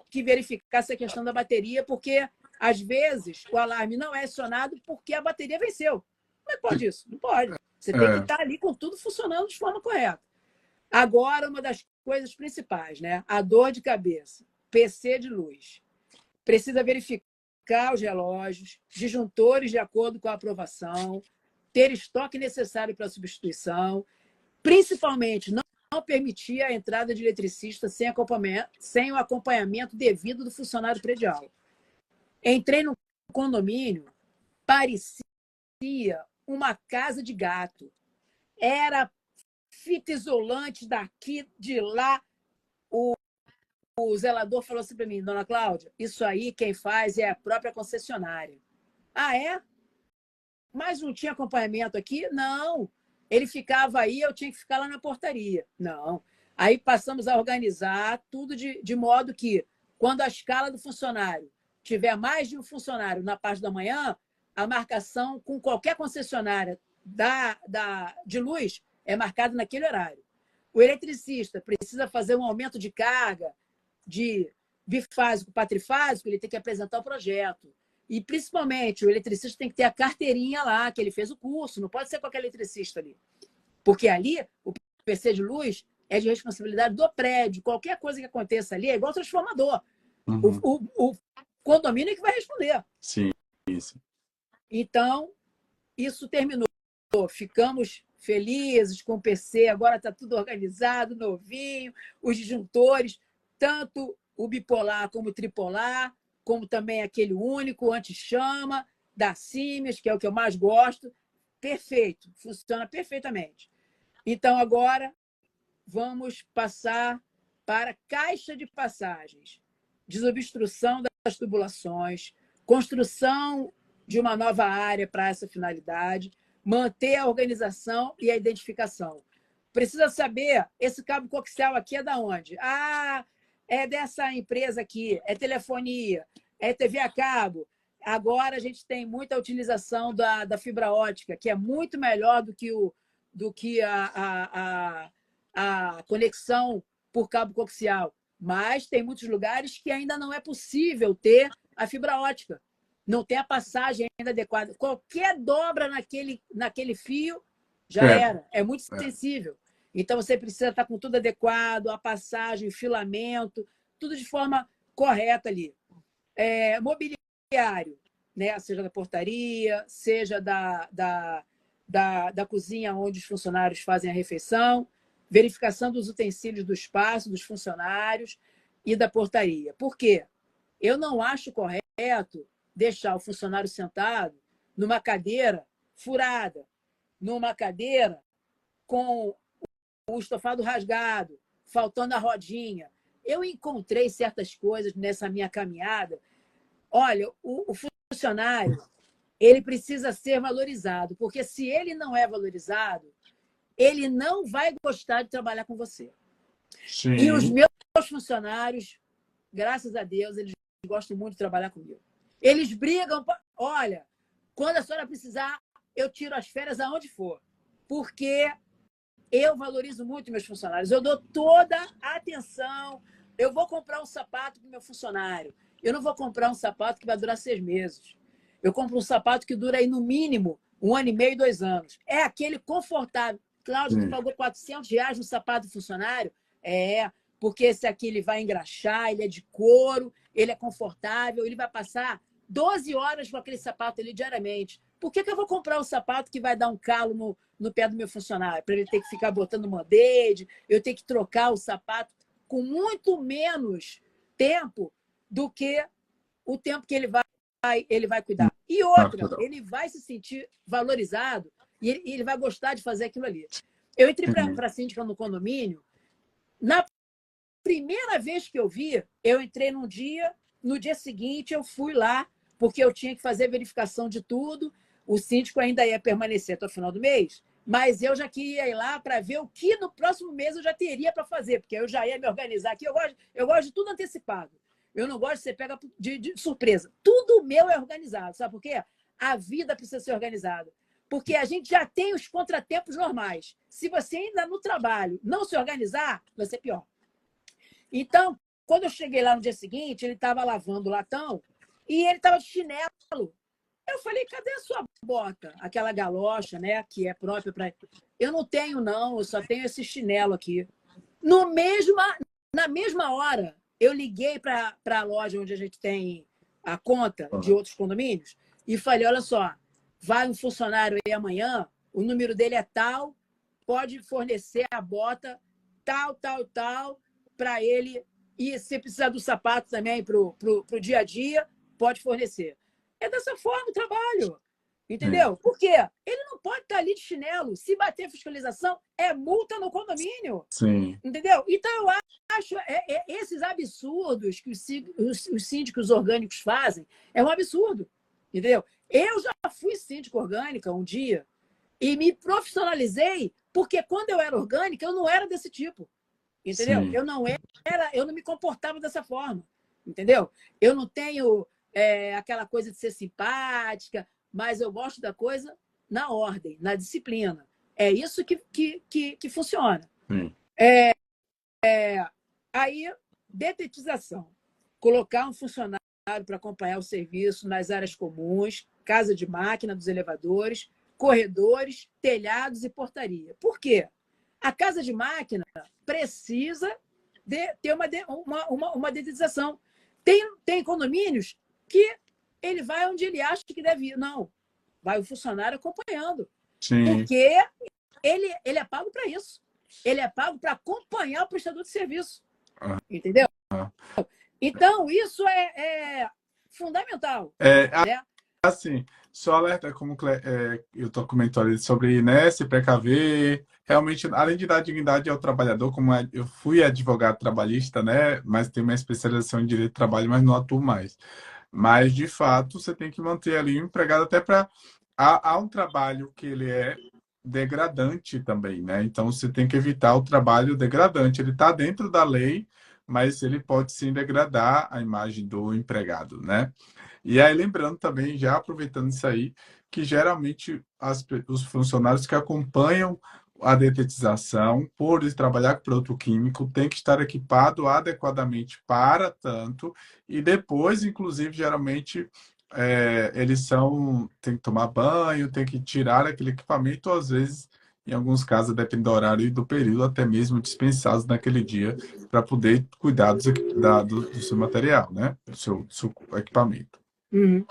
Speaker 2: que verificar essa questão da bateria, porque, às vezes, o alarme não é acionado porque a bateria venceu. Como é que pode isso? Não pode. Você tem que estar ali com tudo funcionando de forma correta. Agora, uma das coisas principais, né? A dor de cabeça. PC de luz. Precisa verificar os relógios, disjuntores de acordo com a aprovação, ter estoque necessário para a substituição, principalmente não permitir a entrada de eletricista sem o acompanhamento devido do funcionário predial. Entrei no condomínio, parecia uma casa de gato. Era fita isolante daqui, de lá. O zelador falou assim para mim: dona Cláudia, isso aí quem faz é a própria concessionária. Ah, é? Mas não tinha acompanhamento aqui? Não. Ele ficava aí, eu tinha que ficar lá na portaria. Não. Aí passamos a organizar tudo de modo que, quando a escala do funcionário tiver mais de um funcionário na parte da manhã, a marcação com qualquer concessionária de luz é marcada naquele horário. O eletricista precisa fazer um aumento de carga de bifásico para trifásico, ele tem que apresentar o projeto. E, principalmente, o eletricista tem que ter a carteirinha lá, que ele fez o curso, não pode ser qualquer eletricista ali. Porque ali, o PC de luz é de responsabilidade do prédio. Qualquer coisa que aconteça ali é igual transformador.
Speaker 1: Uhum.
Speaker 2: O condomínio é que vai responder.
Speaker 1: Sim, isso.
Speaker 2: Então, isso terminou. Ficamos felizes com o PC, agora está tudo organizado, novinho, os disjuntores, tanto o bipolar como o tripolar, como também aquele único, anti-chama, da Siemens, que é o que eu mais gosto. Perfeito, funciona perfeitamente. Então, agora, vamos passar para caixa de passagens, desobstrução das tubulações, construção de uma nova área para essa finalidade, manter a organização e a identificação. Precisa saber, esse cabo coaxial aqui é da onde? Ah, é dessa empresa aqui, é telefonia, é TV a cabo. Agora a gente tem muita utilização da fibra ótica, que é muito melhor do que a conexão por cabo coaxial. Mas tem muitos lugares que ainda não é possível ter a fibra ótica. Não tem a passagem ainda adequada. Qualquer dobra naquele fio já era. É muito sensível. Então, você precisa estar com tudo adequado, a passagem, o filamento, tudo de forma correta ali. Mobiliário, né? Seja da portaria, seja da cozinha onde os funcionários fazem a refeição, verificação dos utensílios do espaço, dos funcionários e da portaria. Por quê? Eu não acho correto deixar o funcionário sentado numa cadeira furada, numa cadeira com o estofado rasgado, faltando a rodinha. Eu encontrei certas coisas nessa minha caminhada. Olha, o funcionário, ele precisa ser valorizado, porque se ele não é valorizado, ele não vai gostar de trabalhar com você.
Speaker 1: Sim.
Speaker 2: E os meus funcionários, graças a Deus, eles gostam muito de trabalhar comigo. Eles brigam, olha, quando a senhora precisar, eu tiro as férias aonde for, porque eu valorizo muito meus funcionários, eu dou toda a atenção. Eu vou comprar um sapato para o meu funcionário, eu não vou comprar um sapato que vai durar 6 meses. Eu compro um sapato que dura aí no mínimo 1 ano e meio, 2 anos. É aquele confortável. Cláudio, tu pagou R$400 no sapato do funcionário? Porque esse aqui ele vai engraxar, ele é de couro, ele é confortável, ele vai passar 12 horas com aquele sapato ali diariamente. Por que eu vou comprar um sapato que vai dar um calo no pé do meu funcionário? Para ele ter que ficar botando band-aid, eu ter que trocar o sapato com muito menos tempo do que o tempo que ele vai cuidar. E outra, ele vai se sentir valorizado e ele vai gostar de fazer aquilo ali. Eu entrei para a síndica no condomínio. Na primeira vez que eu vi, eu entrei num dia, no dia seguinte eu fui lá, porque eu tinha que fazer verificação de tudo. O síndico ainda ia permanecer até o final do mês, mas eu já queria ir lá para ver o que no próximo mês eu já teria para fazer, porque eu já ia me organizar aqui. Eu gosto de tudo antecipado. Eu não gosto de ser pega de surpresa. Tudo meu é organizado. Sabe por quê? A vida precisa ser organizada. Porque a gente já tem os contratempos normais. Se você ainda no trabalho não se organizar, vai ser pior. Então, quando eu cheguei lá no dia seguinte, ele estava lavando o latão e ele estava de chinelo. Eu falei, cadê a sua bota? Aquela galocha, né? Que é própria para... Eu não tenho, não. Eu só tenho esse chinelo aqui. Na mesma hora, eu liguei para a loja onde a gente tem a conta de outros condomínios e falei, olha só, vai um funcionário aí amanhã, o número dele é tal, pode fornecer a bota tal, para ele. E se precisar do sapato também para o dia a dia, pode fornecer. É dessa forma o trabalho. Entendeu? Sim. Por quê? Ele não pode estar ali de chinelo. Se bater fiscalização, é multa no condomínio.
Speaker 1: Sim.
Speaker 2: Entendeu? Então, eu acho esses absurdos que os síndicos orgânicos fazem é um absurdo. Entendeu? Eu já fui síndico orgânica um dia e me profissionalizei porque quando eu era orgânica, eu não era desse tipo. Entendeu? Sim. Eu não me comportava dessa forma. Entendeu? Eu não tenho aquela coisa de ser simpática, mas eu gosto da coisa na ordem, na disciplina. É isso que funciona. Aí, detetização. Colocar um funcionário para acompanhar o serviço nas áreas comuns, casa de máquina dos elevadores, corredores, telhados e portaria. Por quê? A casa de máquina precisa ter uma detetização. Tem condomínios que ele vai onde ele acha que deve ir. Não, vai o funcionário acompanhando. Sim. Porque ele é pago para isso. Ele é pago para acompanhar o prestador de serviço. Entendeu? Então, isso é fundamental. Né?
Speaker 1: Assim, só alerta, como eu estou comentando ali sobre, né, se precaver. Realmente, além de dar dignidade ao trabalhador, como eu fui advogado trabalhista, né, mas tenho uma especialização em direito do trabalho, mas não atuo mais. Mas, de fato, você tem que manter ali o empregado até para... Há um trabalho que ele é degradante também, né? Então, você tem que evitar o trabalho degradante. Ele está dentro da lei, mas ele pode sim degradar a imagem do empregado, né? E aí, lembrando também, já aproveitando isso aí, que geralmente os funcionários que acompanham a detetização, por ele trabalhar com produto químico, tem que estar equipado adequadamente para tanto, e depois, inclusive, geralmente, eles tem que tomar banho, tem que tirar aquele equipamento, às vezes, em alguns casos, depende do horário e do período, até mesmo dispensados naquele dia, para poder cuidar do seu material, né? Do seu equipamento.
Speaker 2: Uhum.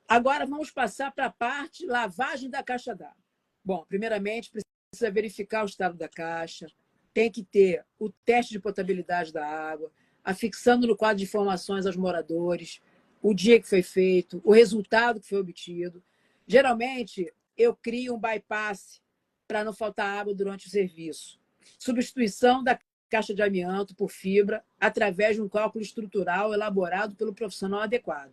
Speaker 2: Agora vamos passar para a parte lavagem da caixa d'água. Bom, primeiramente, precisa verificar o estado da caixa, tem que ter o teste de potabilidade da água, afixando no quadro de informações aos moradores, o dia que foi feito, o resultado que foi obtido. Geralmente, eu crio um bypass para não faltar água durante o serviço. Substituição da caixa de amianto por fibra através de um cálculo estrutural elaborado pelo profissional adequado.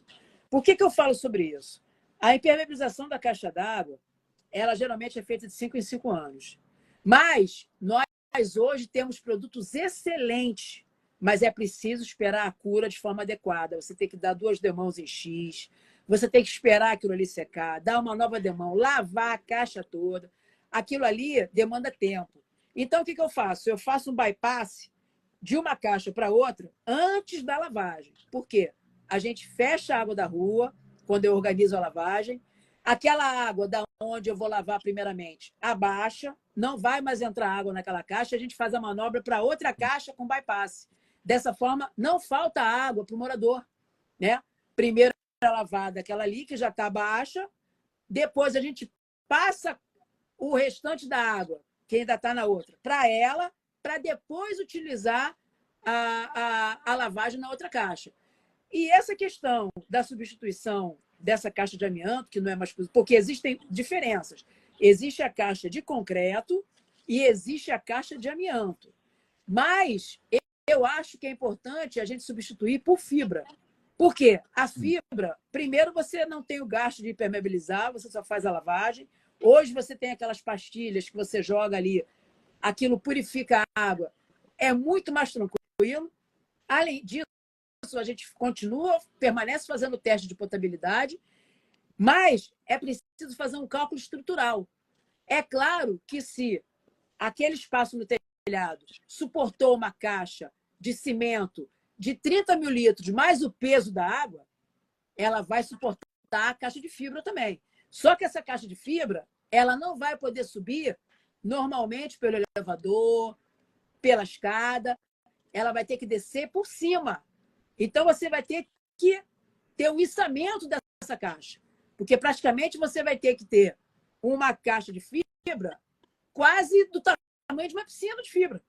Speaker 2: Por que eu falo sobre isso? A impermeabilização da caixa d'água, ela geralmente é feita de 5 em 5 anos. Mas nós hoje temos produtos excelentes, mas é preciso esperar a cura de forma adequada. Você tem que dar 2 demãos em X, você tem que esperar aquilo ali secar, dar uma nova demão, lavar a caixa toda. Aquilo ali demanda tempo. Então, o que eu faço? Eu faço um bypass de uma caixa para outra antes da lavagem. Por quê? A gente fecha a água da rua, quando eu organizo a lavagem. Aquela água da onde eu vou lavar primeiramente abaixa, não vai mais entrar água naquela caixa, a gente faz a manobra para outra caixa com bypass. Dessa forma, não falta água para o morador. Né? Primeiro a lavada, aquela ali que já está baixa, depois a gente passa o restante da água, que ainda está na outra, para ela, para depois utilizar a lavagem na outra caixa. E essa questão da substituição dessa caixa de amianto, que não é mais... Porque existem diferenças. Existe a caixa de concreto e existe a caixa de amianto. Mas eu acho que é importante a gente substituir por fibra. Por quê? A fibra, primeiro, você não tem o gasto de impermeabilizar, você só faz a lavagem. Hoje você tem aquelas pastilhas que você joga ali, aquilo purifica a água. É muito mais tranquilo. Além disso, a gente permanece fazendo o teste de potabilidade, mas é preciso fazer um cálculo estrutural. É claro que se aquele espaço no telhado suportou uma caixa de cimento de 30 mil litros mais o peso da água, ela vai suportar a caixa de fibra também. Só que essa caixa de fibra, ela não vai poder subir normalmente pelo elevador, pela escada, ela vai ter que descer por cima. Então, você vai ter que ter um içamento dessa caixa, porque praticamente você vai ter que ter uma caixa de fibra quase do tamanho de uma piscina de fibra.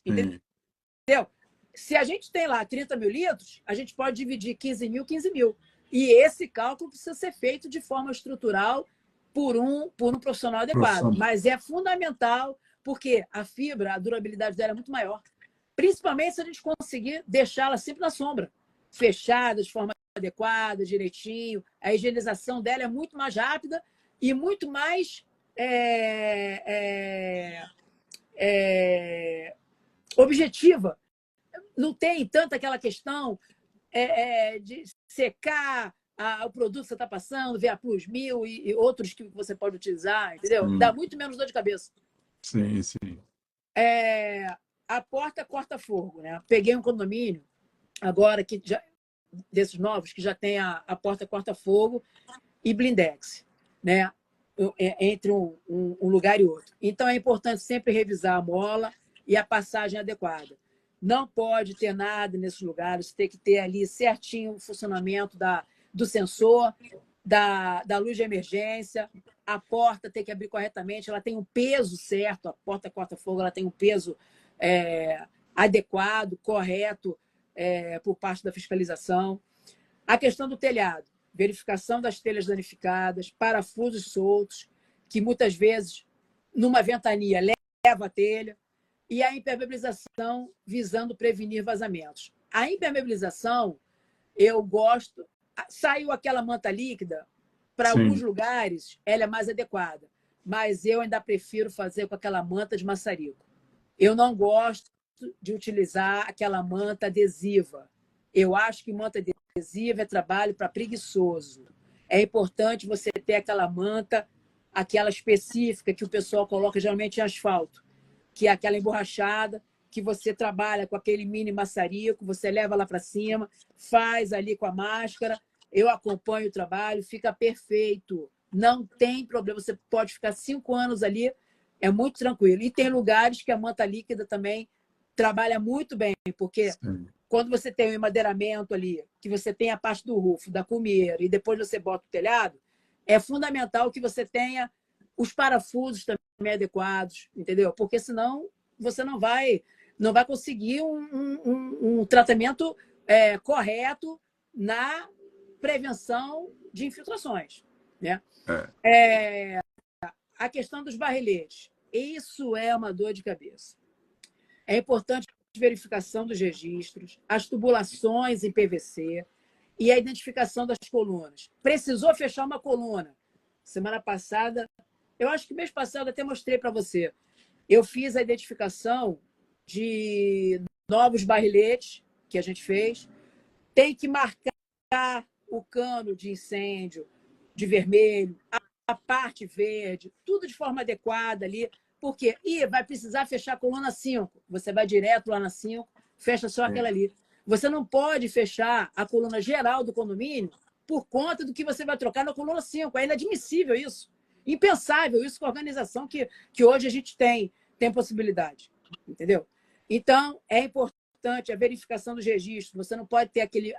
Speaker 2: Entendeu? Se a gente tem lá 30 mil litros, a gente pode dividir 15 mil, 15 mil. E esse cálculo precisa ser feito de forma estrutural por um profissional adequado. Mas é fundamental, porque a fibra, a durabilidade dela é muito maior. Principalmente se a gente conseguir deixá-la sempre na sombra, fechada, de forma adequada, direitinho. A higienização dela é muito mais rápida e muito mais objetiva. Não tem tanto aquela questão de secar o produto que você está passando, ver a Plus 1000 e outros que você pode utilizar, entendeu? Dá muito menos dor de cabeça.
Speaker 1: Sim, sim.
Speaker 2: A porta corta-fogo, né? Peguei um condomínio agora desses novos que já tem a porta corta-fogo e blindex, né? Entre um lugar e outro. Então é importante sempre revisar a mola e a passagem adequada. Não pode ter nada nesses lugares, você tem que ter ali certinho o funcionamento do sensor, da luz de emergência, a porta tem que abrir corretamente, ela tem um peso certo, a porta corta-fogo ela tem um peso adequado, correto, por parte da fiscalização. A questão do telhado, verificação das telhas danificadas, parafusos soltos, que muitas vezes, numa ventania, leva a telha, e a impermeabilização visando prevenir vazamentos. A impermeabilização, eu gosto... Saiu aquela manta líquida, para alguns lugares, ela é mais adequada, mas eu ainda prefiro fazer com aquela manta de maçarico. Eu não gosto de utilizar aquela manta adesiva. Eu acho que manta adesiva é trabalho para preguiçoso. É importante você ter aquela manta aquela específica que o pessoal coloca geralmente em asfalto, que é aquela emborrachada, que você trabalha com aquele mini maçarico, você leva lá para cima, faz ali com a máscara, eu acompanho o trabalho, fica perfeito, não tem problema, você pode ficar 5 anos ali, é muito tranquilo. E tem lugares que a manta líquida também trabalha muito bem, porque
Speaker 1: Sim.
Speaker 2: quando você tem o emadeiramento ali, que você tem a parte do roof, da cumeira, e depois você bota o telhado, é fundamental que você tenha os parafusos também adequados, entendeu? Porque senão você não vai conseguir um tratamento correto na prevenção de infiltrações, né? A questão dos barrilhetes, isso é uma dor de cabeça. É importante a verificação dos registros, as tubulações em PVC e a identificação das colunas. Precisou fechar uma coluna. Semana passada, eu acho que mês passado até mostrei para você. Eu fiz a identificação de novos barriletes que a gente fez. Tem que marcar o cano de incêndio de vermelho, a parte verde, tudo de forma adequada ali, porque vai precisar fechar a coluna 5. Você vai direto lá na 5, fecha só aquela ali. Você não pode fechar a coluna geral do condomínio por conta do que você vai trocar na coluna 5. É inadmissível isso. Impensável isso com a organização que hoje a gente tem possibilidade. Entendeu? Então, é importante a verificação dos registros. Você não pode ter aquele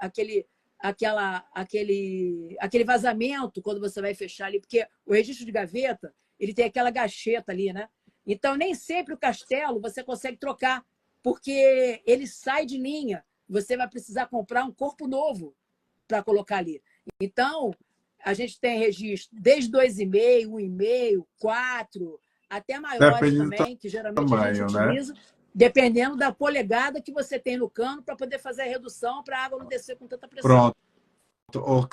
Speaker 2: vazamento quando você vai fechar ali, porque o registro de gaveta ele tem aquela gacheta ali, né? Então, nem sempre o castelo você consegue trocar, porque ele sai de linha. Você vai precisar comprar um corpo novo para colocar ali. Então, a gente tem registro desde 2,5, 1,5, 4, até maiores
Speaker 1: Depende do
Speaker 2: também, que geralmente a gente
Speaker 1: tamanho, né?
Speaker 2: utiliza, dependendo da polegada que você tem no cano para poder fazer a redução para a água não descer com tanta pressão.
Speaker 1: Pronto.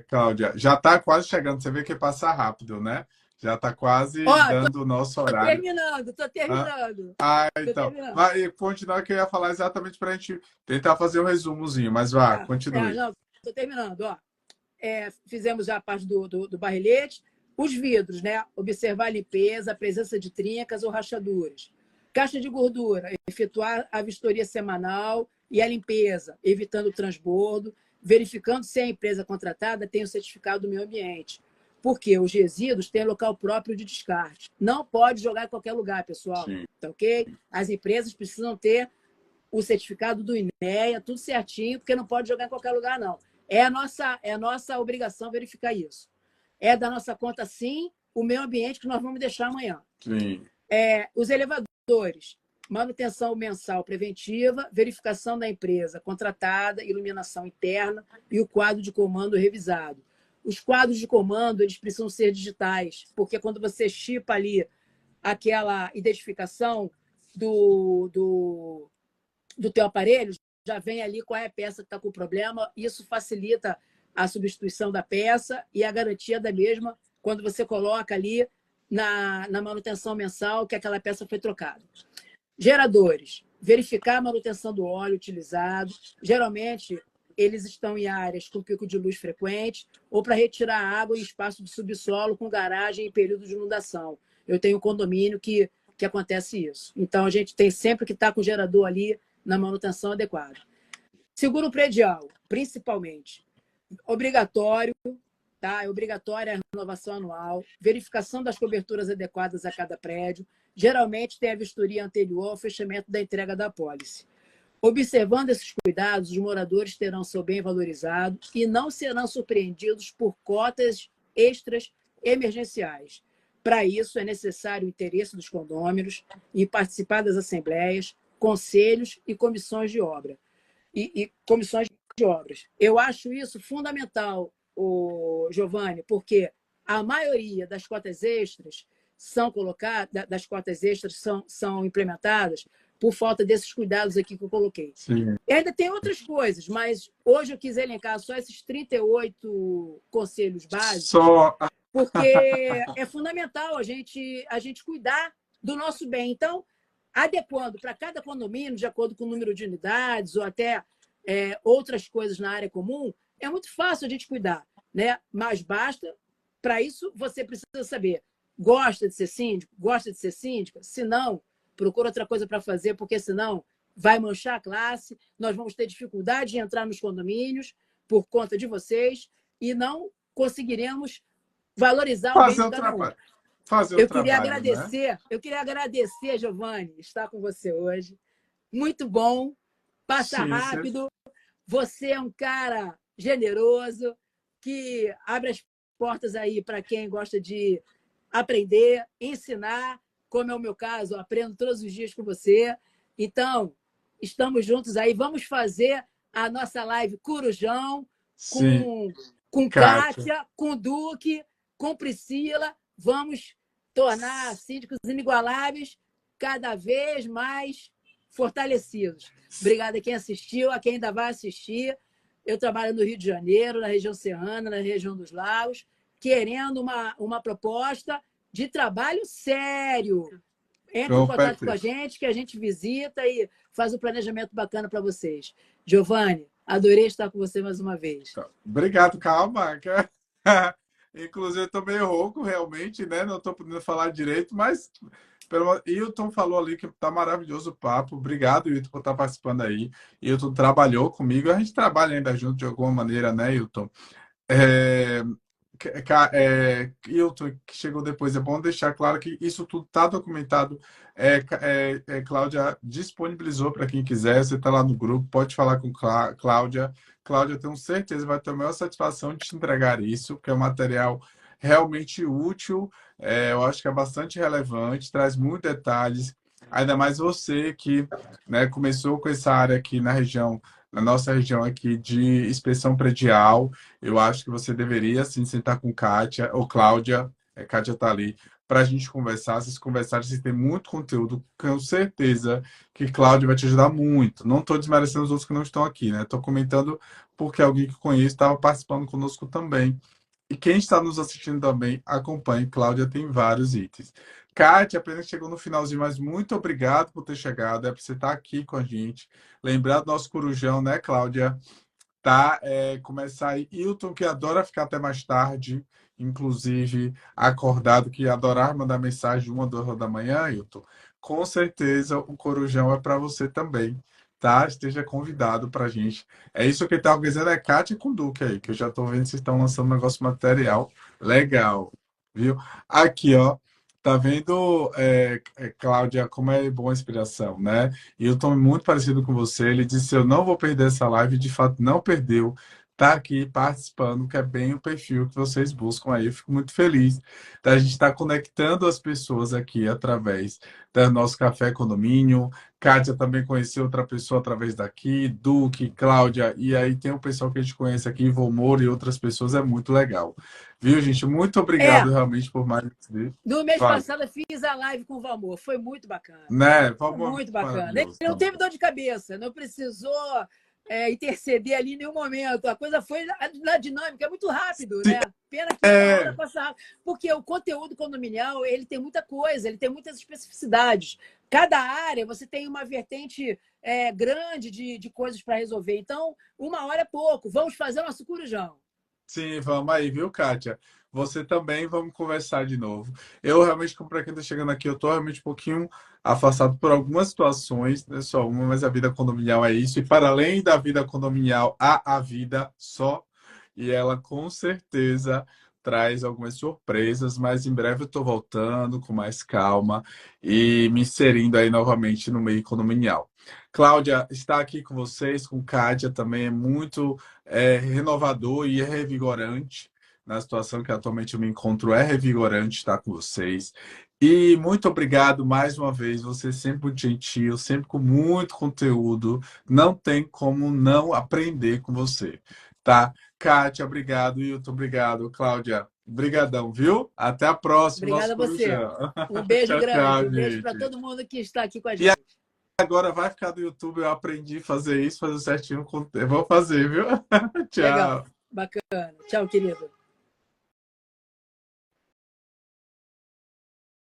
Speaker 1: Cláudia, já está quase chegando. Você vê que passa rápido, né? Já está quase
Speaker 2: Ó,
Speaker 1: dando o nosso
Speaker 2: tô
Speaker 1: horário.
Speaker 2: terminando, tô
Speaker 1: Ah,
Speaker 2: terminando. Tô
Speaker 1: então.
Speaker 2: terminando.
Speaker 1: Vai continuar que eu ia falar exatamente para a gente tentar fazer um resumozinho, mas vá, continue.
Speaker 2: Não, tô terminando. Ó, fizemos já a parte do barrilhete. Os vidros, né? Observar a limpeza, a presença de trincas ou rachaduras. Caixa de gordura, efetuar a vistoria semanal e a limpeza, evitando o transbordo, verificando se a empresa contratada tem o certificado do meio ambiente. Porque os resíduos têm local próprio de descarte. Não pode jogar em qualquer lugar, pessoal.
Speaker 1: Sim.
Speaker 2: Tá ok? As empresas precisam ter o certificado do INEA, tudo certinho, porque não pode jogar em qualquer lugar, não. É a nossa obrigação verificar isso. É da nossa conta, sim, o meio ambiente que nós vamos deixar amanhã.
Speaker 1: Sim.
Speaker 2: Os elevadores, manutenção mensal preventiva, verificação da empresa contratada, iluminação interna e o quadro de comando revisado. Os quadros de comando eles precisam ser digitais, porque quando você chipa ali aquela identificação do teu aparelho, já vem ali qual é a peça que está com problema. Isso facilita a substituição da peça e a garantia da mesma quando você coloca ali na manutenção mensal que aquela peça foi trocada. Geradores. Verificar a manutenção do óleo utilizado. Geralmente, eles estão em áreas com pico de luz frequente ou para retirar água em espaço de subsolo com garagem em período de inundação. Eu tenho um condomínio que acontece isso. Então, a gente tem sempre que estar com o gerador ali na manutenção adequada. Seguro predial, principalmente. Obrigatório, tá? É obrigatória a renovação anual, verificação das coberturas adequadas a cada prédio. Geralmente tem a vistoria anterior ao fechamento da entrega da apólice. Observando esses cuidados, os moradores terão seu bem valorizado e não serão surpreendidos por cotas extras emergenciais. Para isso, é necessário o interesse dos condôminos em participar das assembleias, conselhos e comissões de obra. E comissões de obras. Eu acho isso fundamental, Giovanni, porque a maioria das cotas extras são implementadas por falta desses cuidados aqui que eu coloquei.
Speaker 1: Sim.
Speaker 2: E ainda tem outras coisas, mas hoje eu quis elencar só esses 38 conselhos básicos, porque é fundamental a gente cuidar do nosso bem. Então, adequando para cada condomínio, de acordo com o número de unidades ou até outras coisas na área comum, é muito fácil a gente cuidar, né? Mas basta, para isso, você precisa saber Gosta de ser síndico? Gosta de ser síndica? Se não, procura outra coisa para fazer, porque senão vai manchar a classe, nós vamos ter dificuldade de entrar nos condomínios por conta de vocês e não conseguiremos valorizar o bem
Speaker 1: Fazer
Speaker 2: de
Speaker 1: o
Speaker 2: cada um.
Speaker 1: trabalho. Fazer o trabalho, né?
Speaker 2: Eu queria agradecer, Giovanni, estar com você hoje. Muito bom, passa
Speaker 1: Sim,
Speaker 2: rápido. Você é um cara generoso, que abre as portas aí para quem gosta de aprender, ensinar, como é o meu caso, eu aprendo todos os dias com você. Então, estamos juntos aí. Vamos fazer a nossa live Corujão
Speaker 1: sim.
Speaker 2: com
Speaker 1: Kátia.
Speaker 2: Kátia, com Duque, com Priscila. Vamos tornar síndicos inigualáveis cada vez mais fortalecidos. Obrigada a quem assistiu, a quem ainda vai assistir. Eu trabalho no Rio de Janeiro, na região serrana, na região dos Lagos, querendo uma proposta de trabalho sério. Entre em contato com a gente, que a gente visita e faz um planejamento bacana para vocês. Giovanni, adorei estar com você mais uma vez.
Speaker 1: Obrigado, calma. Inclusive, eu estou meio rouco, realmente, né? Não estou podendo falar direito, mas Hilton falou ali que tá maravilhoso o papo. Obrigado, Hilton, por estar participando aí. Hilton trabalhou comigo, a gente trabalha ainda junto de alguma maneira, né, Hilton? Hilton, que chegou depois, é bom deixar claro que isso tudo está documentado. Cláudia disponibilizou para quem quiser. Você está lá no grupo, pode falar com Cláudia. Cláudia, eu tenho certeza, vai ter a maior satisfação de te entregar isso, porque é um material realmente útil. Eu acho que é bastante relevante, traz muitos detalhes. Ainda mais você que, né, começou com essa área aqui na nossa região aqui de inspeção predial. Eu acho que você deveria, sim, sentar com Kátia ou Cláudia. Kátia está ali para a gente conversar. Vocês conversarem, vocês têm muito conteúdo. Com certeza que Cláudia vai te ajudar muito. Não estou desmerecendo os outros que não estão aqui, né? Estou comentando porque alguém que conheço estava participando conosco também. E quem está nos assistindo também, acompanhe. Cláudia tem vários itens. Kátia, apenas chegou no finalzinho, mas muito obrigado por ter chegado. É para você estar aqui com a gente. Lembrar do nosso corujão, né, Cláudia? Tá? Começar aí. Hilton, que adora ficar até mais tarde, inclusive acordado, que adorar mandar mensagem 1, 2 horas da manhã, Hilton. Com certeza o Corujão é para você também, tá? Esteja convidado para a gente. É isso que está organizando, é Kátia com o Duque aí, que eu já estou vendo que vocês estão lançando um negócio material legal, viu? Aqui, ó. Tá vendo, Cláudia, como é boa a inspiração, né? E eu estou muito parecido com você. Ele disse: Eu não vou perder essa live, de fato, não perdeu. Tá aqui participando, que é bem o perfil que vocês buscam aí. Eu fico muito feliz da gente estar conectando as pessoas aqui através do nosso Café Condomínio. Kátia também conheceu outra pessoa através daqui, Duque, Cláudia, e aí tem o pessoal que a gente conhece aqui, Ivo Moura e outras pessoas. É muito legal. Viu, gente? Muito obrigado realmente por mais.
Speaker 2: No mês
Speaker 1: Vale.
Speaker 2: passado, eu fiz a live com o Valmor. Foi muito bacana.
Speaker 1: Né?
Speaker 2: Foi muito bacana. Ele não teve dor de cabeça, não precisou interceder ali em nenhum momento. A coisa foi na dinâmica, é muito rápido, né? Pena que uma hora passa rápido. Porque o conteúdo condominial, ele tem muita coisa, ele tem muitas especificidades. Cada área, você tem uma vertente grande de coisas para resolver. Então, uma hora é pouco. Vamos fazer o nosso corujão.
Speaker 1: Sim, vamos aí, viu, Kátia? Você também, vamos conversar de novo. Eu realmente, como para quem está chegando aqui, eu estou realmente um pouquinho afastado por algumas situações, não é só uma, mas a vida condominial é isso. E para além da vida condominial, há a vida só. E ela com certeza traz algumas surpresas, mas em breve eu estou voltando com mais calma e me inserindo aí novamente no meio condominial. Cláudia, está aqui com vocês, com Kátia também, é muito renovador e é revigorante. Na situação que atualmente eu me encontro, é revigorante estar com vocês. E muito obrigado mais uma vez. Você sempre muito gentil, sempre com muito conteúdo. Não tem como não aprender com você, tá? Kátia, obrigado. Hilton, obrigado. Cláudia, brigadão, viu? Até a próxima,
Speaker 2: Obrigada
Speaker 1: nosso
Speaker 2: a você.
Speaker 1: Corujão.
Speaker 2: Um beijo
Speaker 1: Tchau,
Speaker 2: grande.
Speaker 1: tchau,
Speaker 2: Um beijo para
Speaker 1: gente.
Speaker 2: todo mundo que está aqui com a
Speaker 1: E
Speaker 2: gente.
Speaker 1: agora vai ficar no YouTube. Eu aprendi a fazer isso, fazer certinho. Eu vou fazer, viu?
Speaker 2: Legal.
Speaker 1: Tchau.
Speaker 2: Bacana. Tchau, querido.